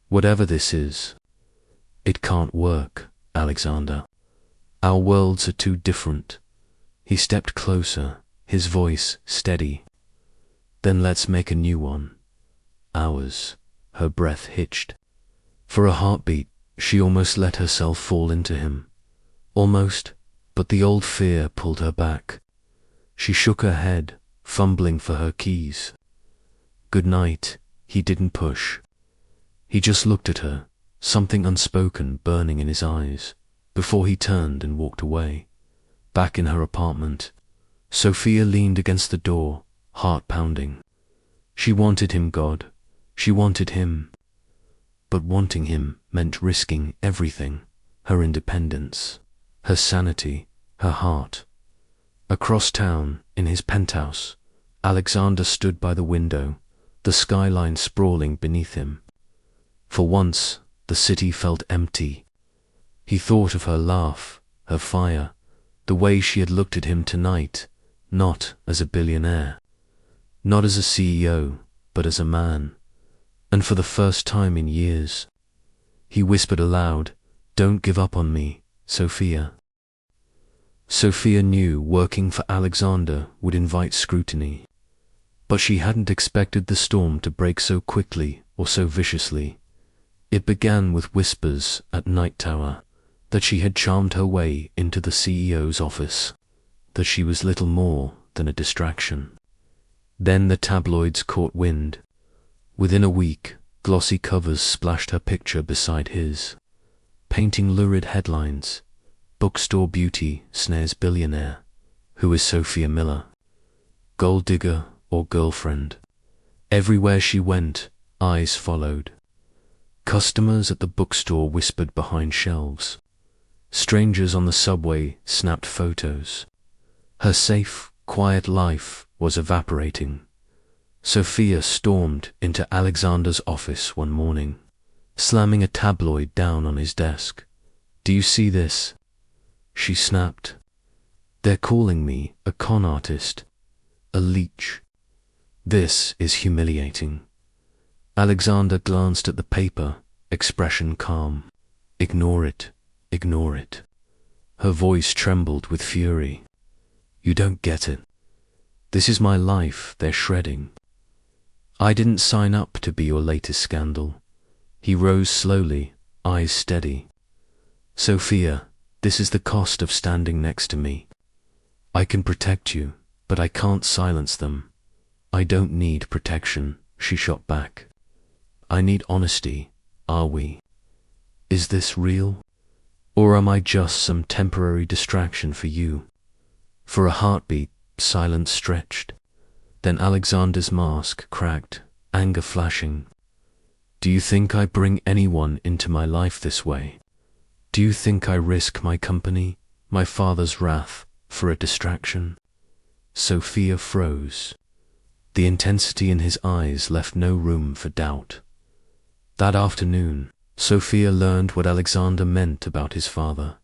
[SPEAKER 1] whatever this is, it can't work, Alexander. Our worlds are too different." He stepped closer, his voice steady. "Then let's make a new one. Ours." Her breath hitched. For a heartbeat, she almost let herself fall into him. Almost, but the old fear pulled her back. She shook her head, fumbling for her keys. "Good night," he didn't push. He just looked at her, something unspoken burning in his eyes, before he turned and walked away. Back in her apartment, Sophia leaned against the door, heart pounding. She wanted him, God. She wanted him. But wanting him meant risking everything, her independence, her sanity, her heart. Across town, in his penthouse, Alexander stood by the window, the skyline sprawling beneath him. For once, the city felt empty. He thought of her laugh, her fire, the way she had looked at him tonight, not as a billionaire, not as a CEO, but as a man. And for the first time in years, he whispered aloud, "Don't give up on me, Sophia." Sophia knew working for Alexander would invite scrutiny, but she hadn't expected the storm to break so quickly or so viciously. It began with whispers at Night Tower that she had charmed her way into the CEO's office, that she was little more than a distraction. Then the tabloids caught wind. Within a week, glossy covers splashed her picture beside his, painting lurid headlines. Bookstore beauty snares billionaire. Who is Sophia Miller? Gold digger or girlfriend? Everywhere she went, eyes followed. Customers at the bookstore whispered behind shelves. Strangers on the subway snapped photos. Her safe, quiet life was evaporating. Sophia stormed into Alexander's office one morning, slamming a tabloid down on his desk. "Do you see this?" She snapped. "They're calling me a con artist, a leech. This is humiliating." Alexander glanced at the paper, expression calm. Ignore it, ignore it. Her voice trembled with fury. You don't get it. This is my life they're shredding. I didn't sign up to be your latest scandal. He rose slowly, eyes steady. Sophia, this is the cost of standing next to me. I can protect you, but I can't silence them. I don't need protection, she shot back. I need honesty, are we? Is this real? Or am I just some temporary distraction for you? For a heartbeat, silence stretched. Then Alexander's mask cracked, anger flashing. Do you think I bring anyone into my life this way? Do you think I risk my company, my father's wrath, for a distraction? Sophia froze. The intensity in his eyes left no room for doubt. That afternoon, Sophia learned what Alexander meant about his father.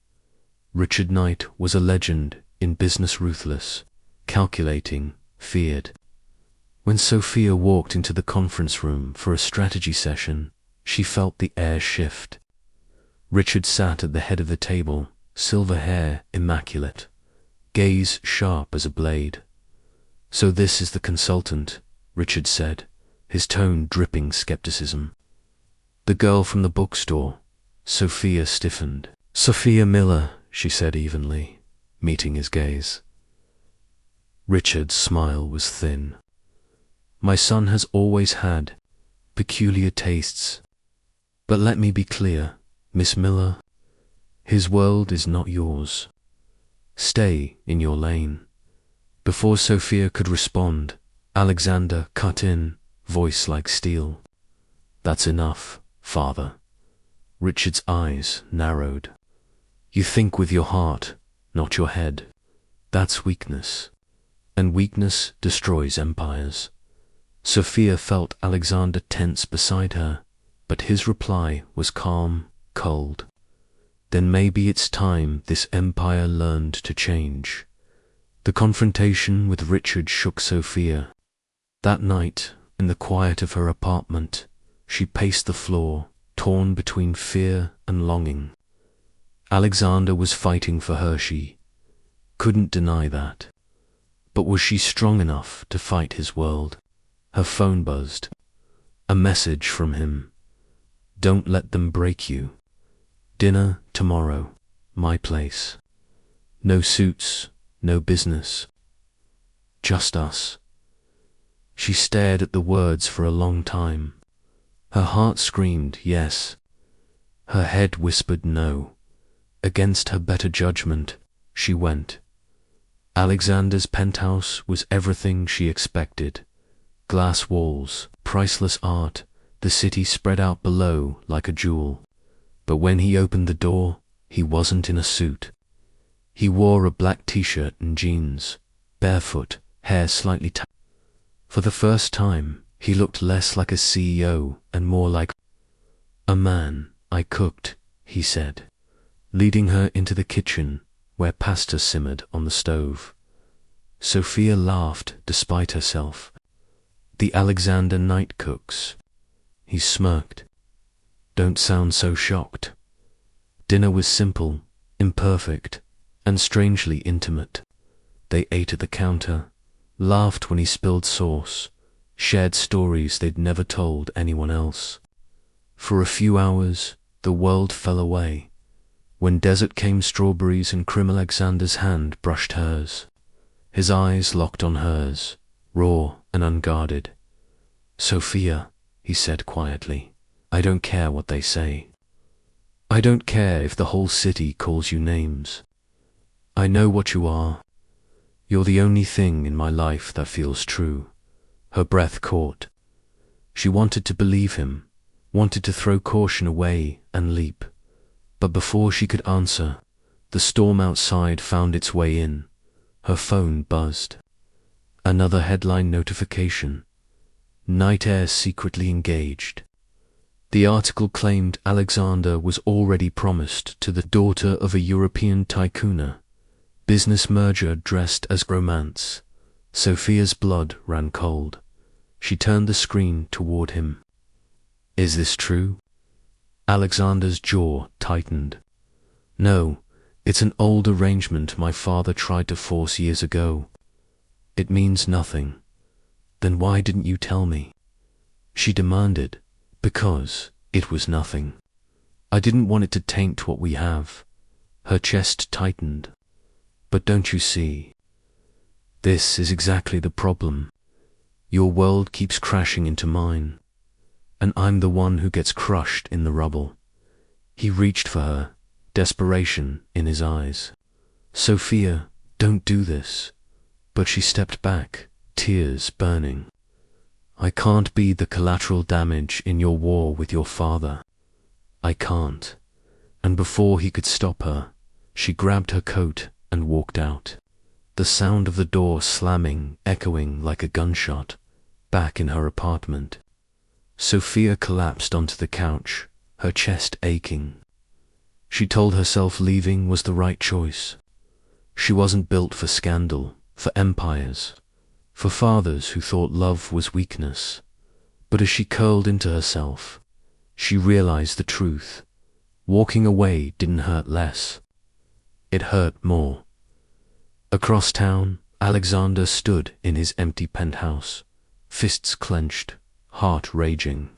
[SPEAKER 1] Richard Knight was a legend in business, ruthless, calculating, feared. When Sophia walked into the conference room for a strategy session, she felt the air shift. Richard sat at the head of the table, silver hair immaculate, gaze sharp as a blade. So this is the consultant, Richard said, his tone dripping skepticism. The girl from the bookstore. Sophia stiffened. Sophia Miller, she said evenly, meeting his gaze. Richard's smile was thin. My son has always had peculiar tastes. But let me be clear, Miss Miller, his world is not yours. Stay in your lane. Before Sophia could respond, Alexander cut in, voice like steel. That's enough, father. Richard's eyes narrowed. You think with your heart, not your head. That's weakness. And weakness destroys empires. Sophia felt Alexander tense beside her, but his reply was calm, cold. Then maybe it's time this empire learned to change. The confrontation with Richard shook Sophia. That night, in the quiet of her apartment, she paced the floor, torn between fear and longing. Alexander was fighting for her, she couldn't deny that. But was she strong enough to fight his world? Her phone buzzed. A message from him. Don't let them break you. Dinner tomorrow, my place. No suits, no business. Just us. She stared at the words for a long time. Her heart screamed yes. Her head whispered no. Against her better judgment, she went. Alexander's penthouse was everything she expected. Glass walls, priceless art, the city spread out below like a jewel. But when he opened the door, he wasn't in a suit. He wore a black t-shirt and jeans, barefoot, hair slightly tied. For the first time, he looked less like a CEO and more like a man. I cooked, he said, leading her into the kitchen where pasta simmered on the stove. Sophia laughed despite herself. The Alexander Knight cooks. He smirked. Don't sound so shocked. Dinner was simple, imperfect, and strangely intimate. They ate at the counter, laughed when he spilled sauce, shared stories they'd never told anyone else. For a few hours, the world fell away. When dessert came, strawberries, and Krim, Alexander's hand brushed hers. His eyes locked on hers, raw and unguarded. Sophia, he said quietly, I don't care what they say. I don't care if the whole city calls you names. I know what you are. You're the only thing in my life that feels true. Her breath caught. She wanted to believe him, wanted to throw caution away and leap. But before she could answer, the storm outside found its way in. Her phone buzzed. Another headline notification. Night Air secretly engaged. The article claimed Alexander was already promised to the daughter of a European tycoon. Business merger dressed as romance. Sophia's blood ran cold. She turned the screen toward him. Is this true? Alexander's jaw tightened. No, it's an old arrangement my father tried to force years ago. It means nothing. Then why didn't you tell me? She demanded. Because it was nothing. I didn't want it to taint what we have. Her chest tightened. But don't you see? This is exactly the problem. Your world keeps crashing into mine, and I'm the one who gets crushed in the rubble. He reached for her, desperation in his eyes. Sophia, don't do this. But she stepped back, tears burning. I can't be the collateral damage in your war with your father. I can't. And before he could stop her, she grabbed her coat and walked out. The sound of the door slamming, echoing like a gunshot, back in her apartment. Sophia collapsed onto the couch, her chest aching. She told herself leaving was the right choice. She wasn't built for scandal, for empires, for fathers who thought love was weakness. But as she curled into herself, she realized the truth. Walking away didn't hurt less. It hurt more. Across town, Alexander stood in his empty penthouse, fists clenched, heart raging.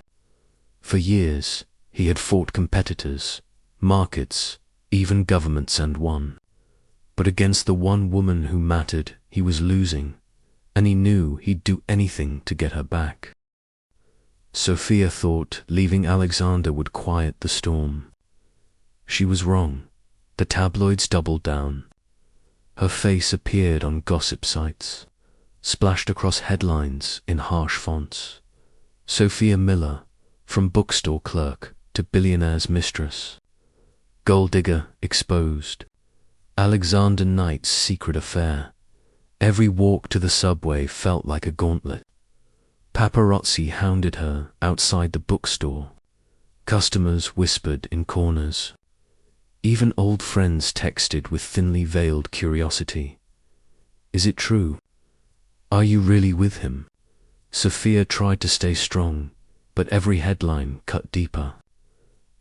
[SPEAKER 1] For years, he had fought competitors, markets, even governments and won. But against the one woman who mattered, he was losing, and he knew he'd do anything to get her back. Sophia thought leaving Alexander would quiet the storm. She was wrong. The tabloids doubled down. Her face appeared on gossip sites, splashed across headlines in harsh fonts. Sophia Miller, from bookstore clerk to billionaire's mistress. Gold digger exposed. Alexander Knight's secret affair. Every walk to the subway felt like a gauntlet. Paparazzi hounded her outside the bookstore. Customers whispered in corners. Even old friends texted with thinly veiled curiosity. Is it true? Are you really with him? Sophia tried to stay strong, but every headline cut deeper.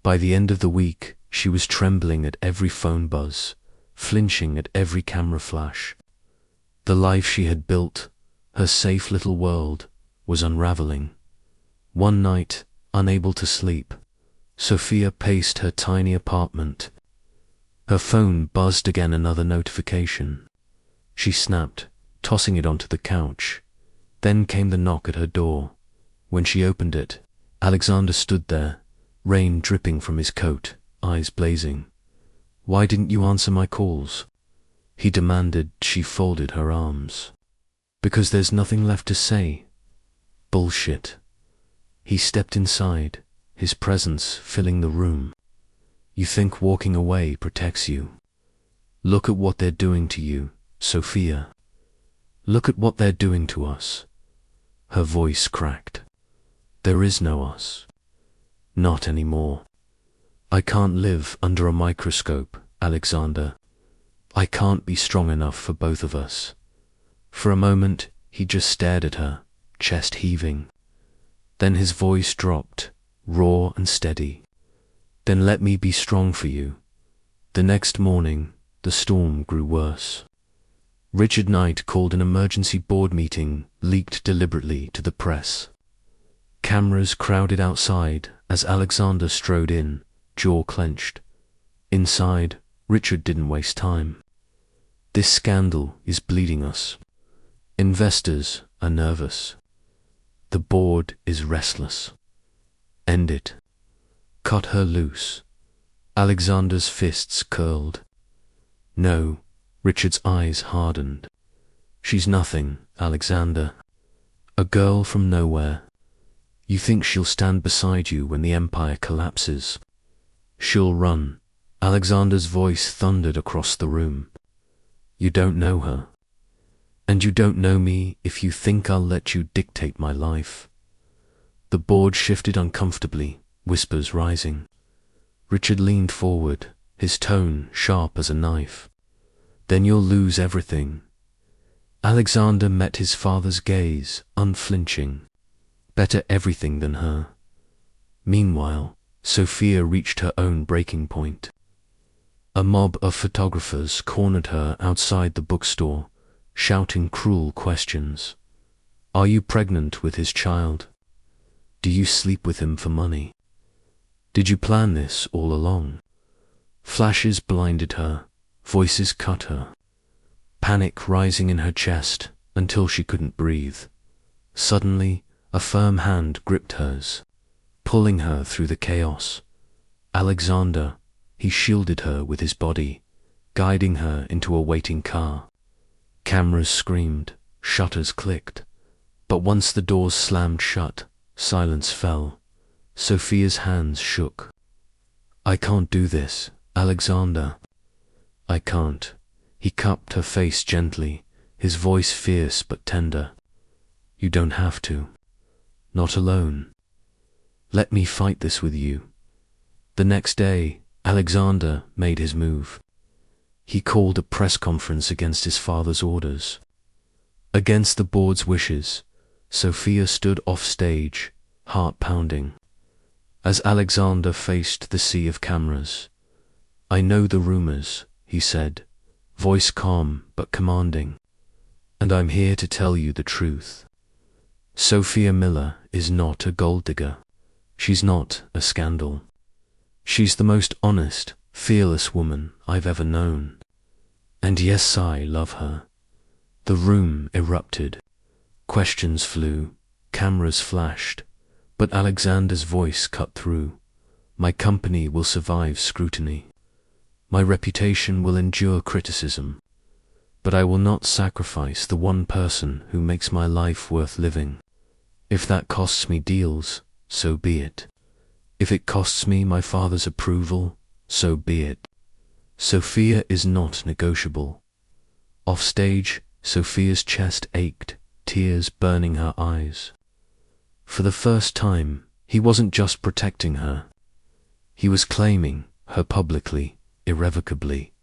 [SPEAKER 1] By the end of the week, she was trembling at every phone buzz, flinching at every camera flash. The life she had built, her safe little world, was unraveling. One night, unable to sleep, Sophia paced her tiny apartment. Her phone buzzed again, another notification. She snapped, tossing it onto the couch. Then came the knock at her door. When she opened it, Alexander stood there, rain dripping from his coat, eyes blazing. Why didn't you answer my calls? He demanded. She folded her arms. Because there's nothing left to say. Bullshit. He stepped inside, his presence filling the room. You think walking away protects you? Look at what they're doing to you, Sophia. Look at what they're doing to us. Her voice cracked. There is no us. Not anymore. I can't live under a microscope, Alexander. I can't be strong enough for both of us. For a moment, he just stared at her, chest heaving. Then his voice dropped, raw and steady. Then let me be strong for you. The next morning, the storm grew worse. Richard Knight called an emergency board meeting, leaked deliberately to the press. Cameras crowded outside as Alexander strode in, jaw clenched. Inside, Richard didn't waste time. This scandal is bleeding us. Investors are nervous. The board is restless. End it. Cut her loose. Alexander's fists curled. No, Richard's eyes hardened. She's nothing, Alexander. A girl from nowhere. You think she'll stand beside you when the empire collapses? She'll run. Alexander's voice thundered across the room. You don't know her. And you don't know me if you think I'll let you dictate my life. The board shifted uncomfortably, whispers rising. Richard leaned forward, his tone sharp as a knife. Then you'll lose everything. Alexander met his father's gaze, unflinching. Better everything than her. Meanwhile, Sophia reached her own breaking point. A mob of photographers cornered her outside the bookstore, shouting cruel questions. Are you pregnant with his child? Do you sleep with him for money? Did you plan this all along? Flashes blinded her, voices cut her. Panic rising in her chest until she couldn't breathe. Suddenly, a firm hand gripped hers, pulling her through the chaos. Alexander, he shielded her with his body, guiding her into a waiting car. Cameras screamed, shutters clicked. But once the doors slammed shut, silence fell. Sophia's hands shook. I can't do this, Alexander. I can't. He cupped her face gently, his voice fierce but tender. You don't have to. Not alone. Let me fight this with you. The next day, Alexander made his move. He called a press conference against his father's orders. Against the board's wishes, Sophia stood off stage, heart pounding. As Alexander faced the sea of cameras, I know the rumors, he said, voice calm but commanding, and I'm here to tell you the truth. Sophia Miller is not a gold digger. She's not a scandal. She's the most honest, fearless woman I've ever known. And yes, I love her. The room erupted. Questions flew, cameras flashed, but Alexander's voice cut through. My company will survive scrutiny. My reputation will endure criticism. But I will not sacrifice the one person who makes my life worth living. If that costs me deals, so be it. If it costs me my father's approval, so be it. Sophia is not negotiable. Off stage, Sophia's chest ached, tears burning her eyes. For the first time, he wasn't just protecting her. He was claiming her publicly, irrevocably.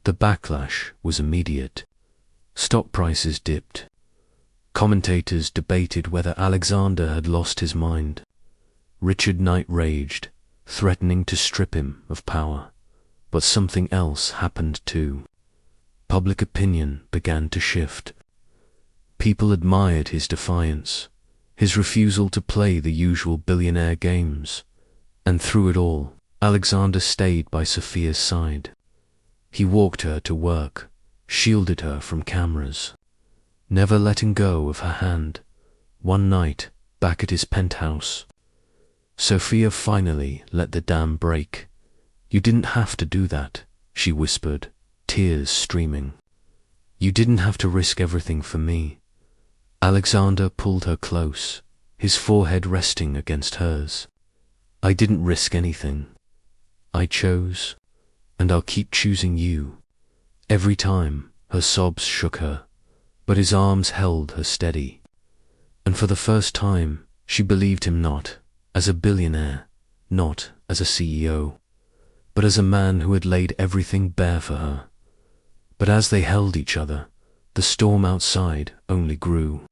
[SPEAKER 1] The backlash was immediate. Stock prices dipped. Commentators debated whether Alexander had lost his mind. Richard Knight raged, threatening to strip him of power. But something else happened too. Public opinion began to shift. People admired his defiance, his refusal to play the usual billionaire games. And through it all, Alexander stayed by Sophia's side. He walked her to work, shielded her from cameras, never letting go of her hand. One night, back at his penthouse, Sophia finally let the dam break. You didn't have to do that, she whispered, tears streaming. You didn't have to risk everything for me. Alexander pulled her close, his forehead resting against hers. I didn't risk anything. I chose, and I'll keep choosing you. Every time, her sobs shook her, but his arms held her steady. And for the first time, she believed him not as a billionaire, not as a CEO, but as a man who had laid everything bare for her. But as they held each other, the storm outside only grew.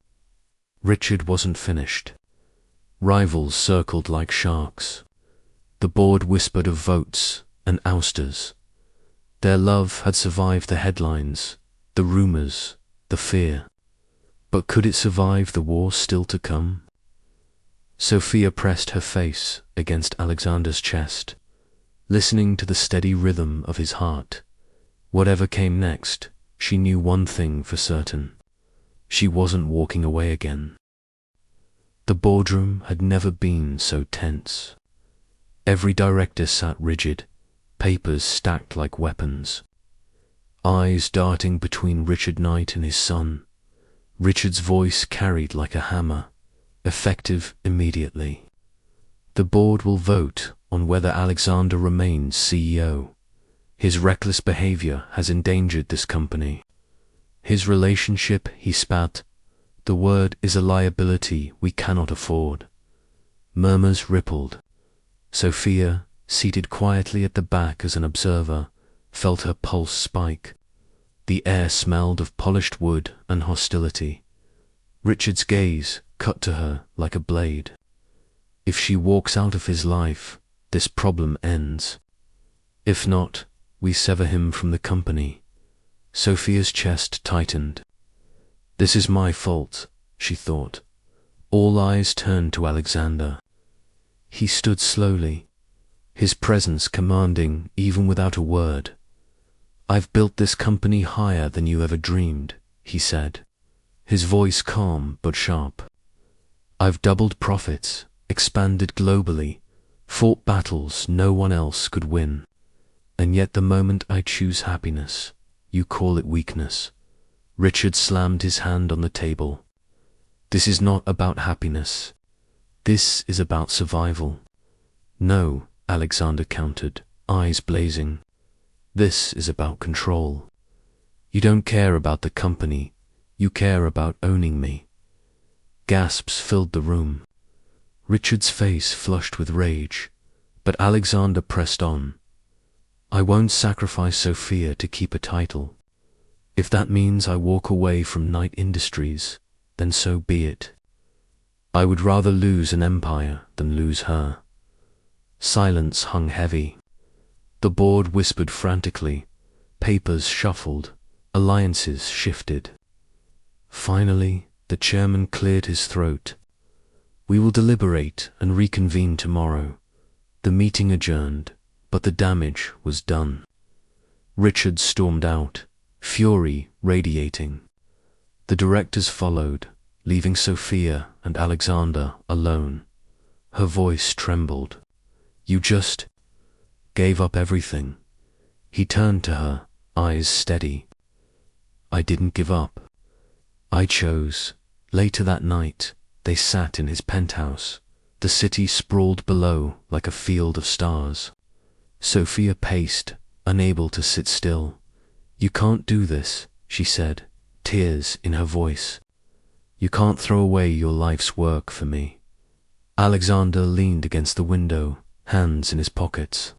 [SPEAKER 1] Richard wasn't finished. Rivals circled like sharks. The board whispered of votes and ousters. Their love had survived the headlines, the rumors, the fear. But could it survive the war still to come? Sophia pressed her face against Alexander's chest, listening to the steady rhythm of his heart. Whatever came next, she knew one thing for certain. She wasn't walking away again. The boardroom had never been so tense. Every director sat rigid, papers stacked like weapons. Eyes darting between Richard Knight and his son. Richard's voice carried like a hammer, effective immediately. The board will vote on whether Alexander remains CEO. His reckless behavior has endangered this company. His relationship, he spat. The word is a liability we cannot afford. Murmurs rippled. Sophia, seated quietly at the back as an observer, felt her pulse spike. The air smelled of polished wood and hostility. Richard's gaze cut to her like a blade. If she walks out of his life, this problem ends. If not, we sever him from the company. Sophia's chest tightened. This is my fault, she thought. All eyes turned to Alexander. He stood slowly, his presence commanding even without a word. I've built this company higher than you ever dreamed, he said, his voice calm but sharp. I've doubled profits, expanded globally, fought battles no one else could win. And yet the moment I choose happiness, you call it weakness. Richard slammed his hand on the table. This is not about happiness. This is about survival. No, Alexander countered, eyes blazing. This is about control. You don't care about the company. You care about owning me. Gasps filled the room. Richard's face flushed with rage, but Alexander pressed on. I won't sacrifice Sophia to keep a title. If that means I walk away from Knight Industries, then so be it. I would rather lose an empire than lose her. Silence hung heavy. The board whispered frantically. Papers shuffled. Alliances shifted. Finally, the chairman cleared his throat. We will deliberate and reconvene tomorrow. The meeting adjourned, but the damage was done. Richard stormed out, fury radiating. The directors followed, leaving Sophia and Alexander alone. Her voice trembled. You just gave up everything. He turned to her, eyes steady. I didn't give up. I chose. Later that night, they sat in his penthouse. The city sprawled below like a field of stars. Sophia paced, unable to sit still. You can't do this, she said, tears in her voice. You can't throw away your life's work for me. Alexander leaned against the window, hands in his pockets.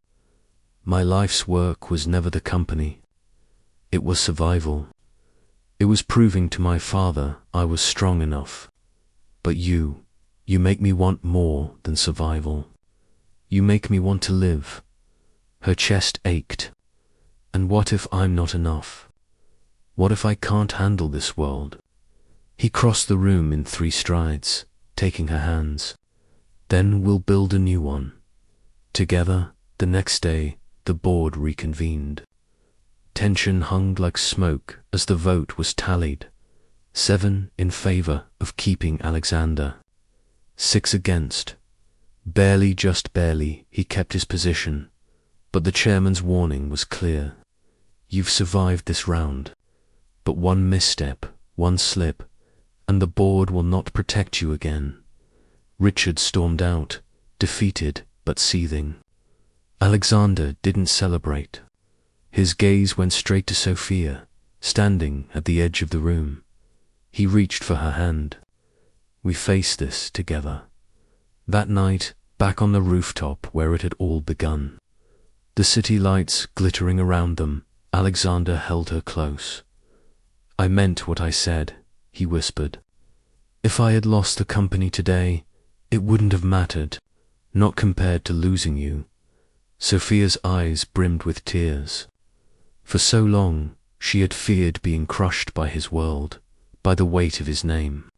[SPEAKER 1] My life's work was never the company. It was survival. It was proving to my father I was strong enough. But you make me want more than survival. You make me want to live. Her chest ached. And what if I'm not enough? What if I can't handle this world? He crossed the room in 3 strides, taking her hands. Then we'll build a new one. Together, the next day, the board reconvened. Tension hung like smoke as the vote was tallied. 7 in favor of keeping Alexander. 6 against. Barely, just barely, he kept his position. But the chairman's warning was clear. You've survived this round. But one misstep, one slip, and the board will not protect you again. Richard stormed out, defeated but seething. Alexander didn't celebrate. His gaze went straight to Sophia, standing at the edge of the room. He reached for her hand. We face this together. That night, back on the rooftop where it had all begun. The city lights glittering around them, Alexander held her close. I meant what I said, he whispered. If I had lost the company today, it wouldn't have mattered, not compared to losing you. Sophia's eyes brimmed with tears. For so long, she had feared being crushed by his world, by the weight of his name.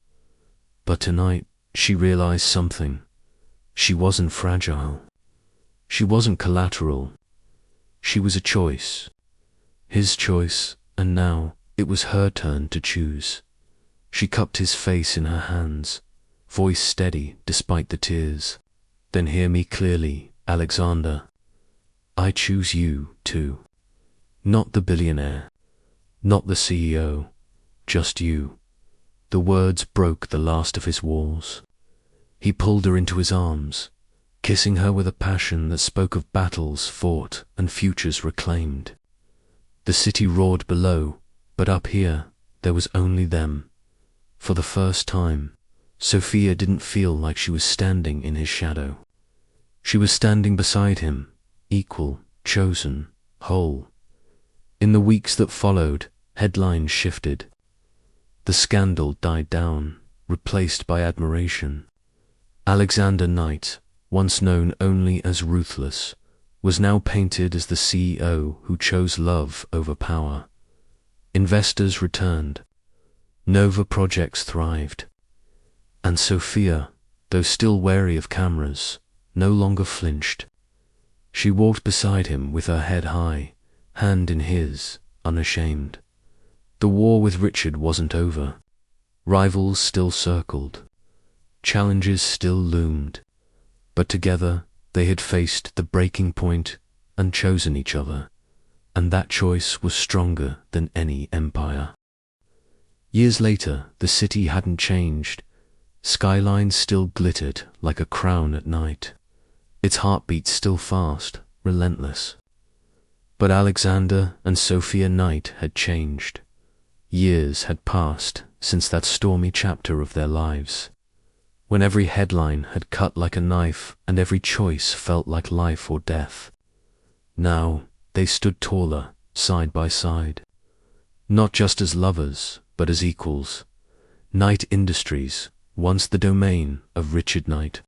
[SPEAKER 1] But tonight, she realized something. She wasn't fragile. She wasn't collateral. She was a choice. His choice, and now it was her turn to choose. She cupped his face in her hands, voice steady despite the tears. Then hear me clearly, Alexander. I choose you, too. Not the billionaire, not the CEO, just you. The words broke the last of his walls. He pulled her into his arms, kissing her with a passion that spoke of battles fought and futures reclaimed. The city roared below, but up here there was only them. For the first time, Sophia didn't feel like she was standing in his shadow. She was standing beside him, equal, chosen, whole. In the weeks that followed, headlines shifted. The scandal died down, replaced by admiration. Alexander Knight, once known only as ruthless, was now painted as the CEO who chose love over power. Investors returned. Nova projects thrived. And Sophia, though still wary of cameras, no longer flinched. She walked beside him with her head high, hand in his, unashamed. The war with Richard wasn't over. Rivals still circled. Challenges still loomed. But together they had faced the breaking point and chosen each other, and that choice was stronger than any empire. Years later, the city hadn't changed. Skylines still glittered like a crown at night. Its heartbeat still fast, relentless. But Alexander and Sophia Knight had changed. Years had passed since that stormy chapter of their lives, when every headline had cut like a knife and every choice felt like life or death. Now they stood taller, side by side, not just as lovers, but as equals. Knight Industries, once the domain of Richard Knight,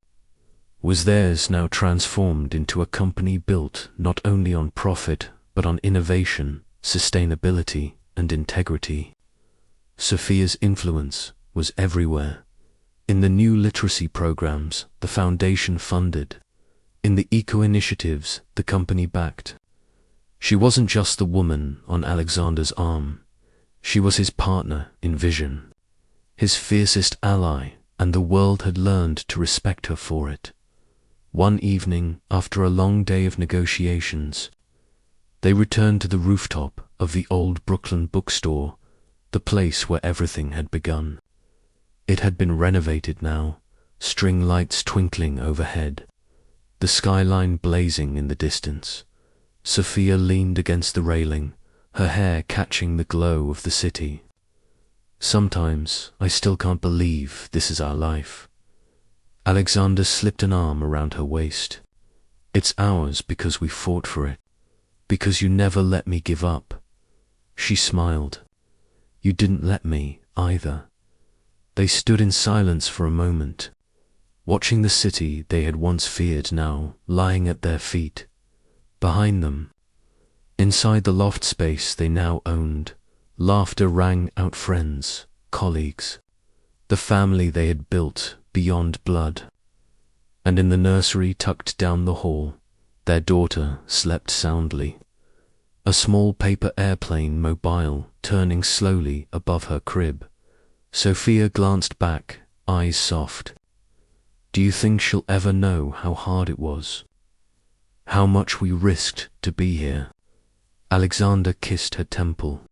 [SPEAKER 1] was theirs, now transformed into a company built not only on profit, but on innovation, sustainability, and integrity. Sophia's influence was everywhere. In the new literacy programs the foundation funded, in the eco-initiatives the company backed. She wasn't just the woman on Alexander's arm. She was his partner in vision, his fiercest ally, and the world had learned to respect her for it. One evening, after a long day of negotiations, they returned to the rooftop of the old Brooklyn bookstore, the place where everything had begun. It had been renovated now, string lights twinkling overhead, the skyline blazing in the distance. Sophia leaned against the railing, her hair catching the glow of the city. "Sometimes I still can't believe this is our life." Alexander slipped an arm around her waist. "It's ours because we fought for it, because you never let me give up." She smiled. "You didn't let me, either." They stood in silence for a moment, watching the city they had once feared now lying at their feet. Behind them, inside the loft space they now owned, laughter rang out, friends, colleagues, the family they had built beyond blood. And in the nursery tucked down the hall, their daughter slept soundly, a small paper airplane mobile turning slowly above her crib. Sophia glanced back, eyes soft. "Do you think she'll ever know how hard it was? How much we risked to be here?" Alexander kissed her temple.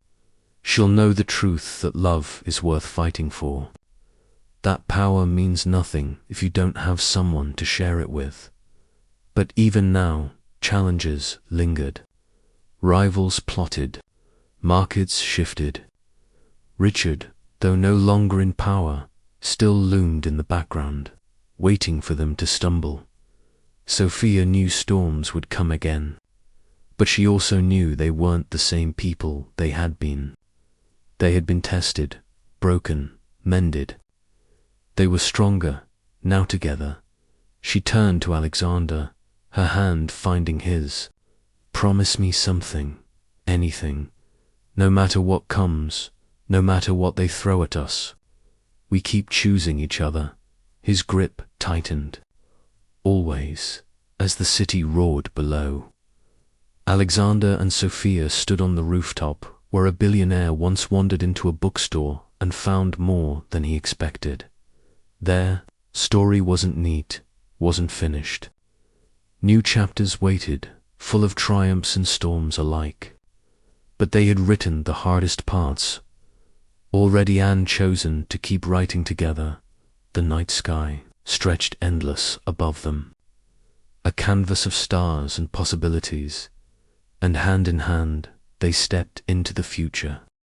[SPEAKER 1] "She'll know the truth that love is worth fighting for. That power means nothing if you don't have someone to share it with." But even now, challenges lingered. Rivals plotted. Markets shifted. Richard, though no longer in power, still loomed in the background, waiting for them to stumble. Sophia knew storms would come again, but she also knew they weren't the same people they had been. They had been tested, broken, mended. They were stronger, now together. She turned to Alexander, her hand finding his. "Promise me something, anything, no matter what comes, no matter what they throw at us. We keep choosing each other." His grip tightened. "Always," as the city roared below. Alexander and Sophia stood on the rooftop where a billionaire once wandered into a bookstore and found more than he expected. Their story wasn't neat, wasn't finished. New chapters waited, full of triumphs and storms alike. But they had written the hardest parts, already and chosen to keep writing together. The night sky stretched endless above them, a canvas of stars and possibilities, and hand in hand they stepped into the future.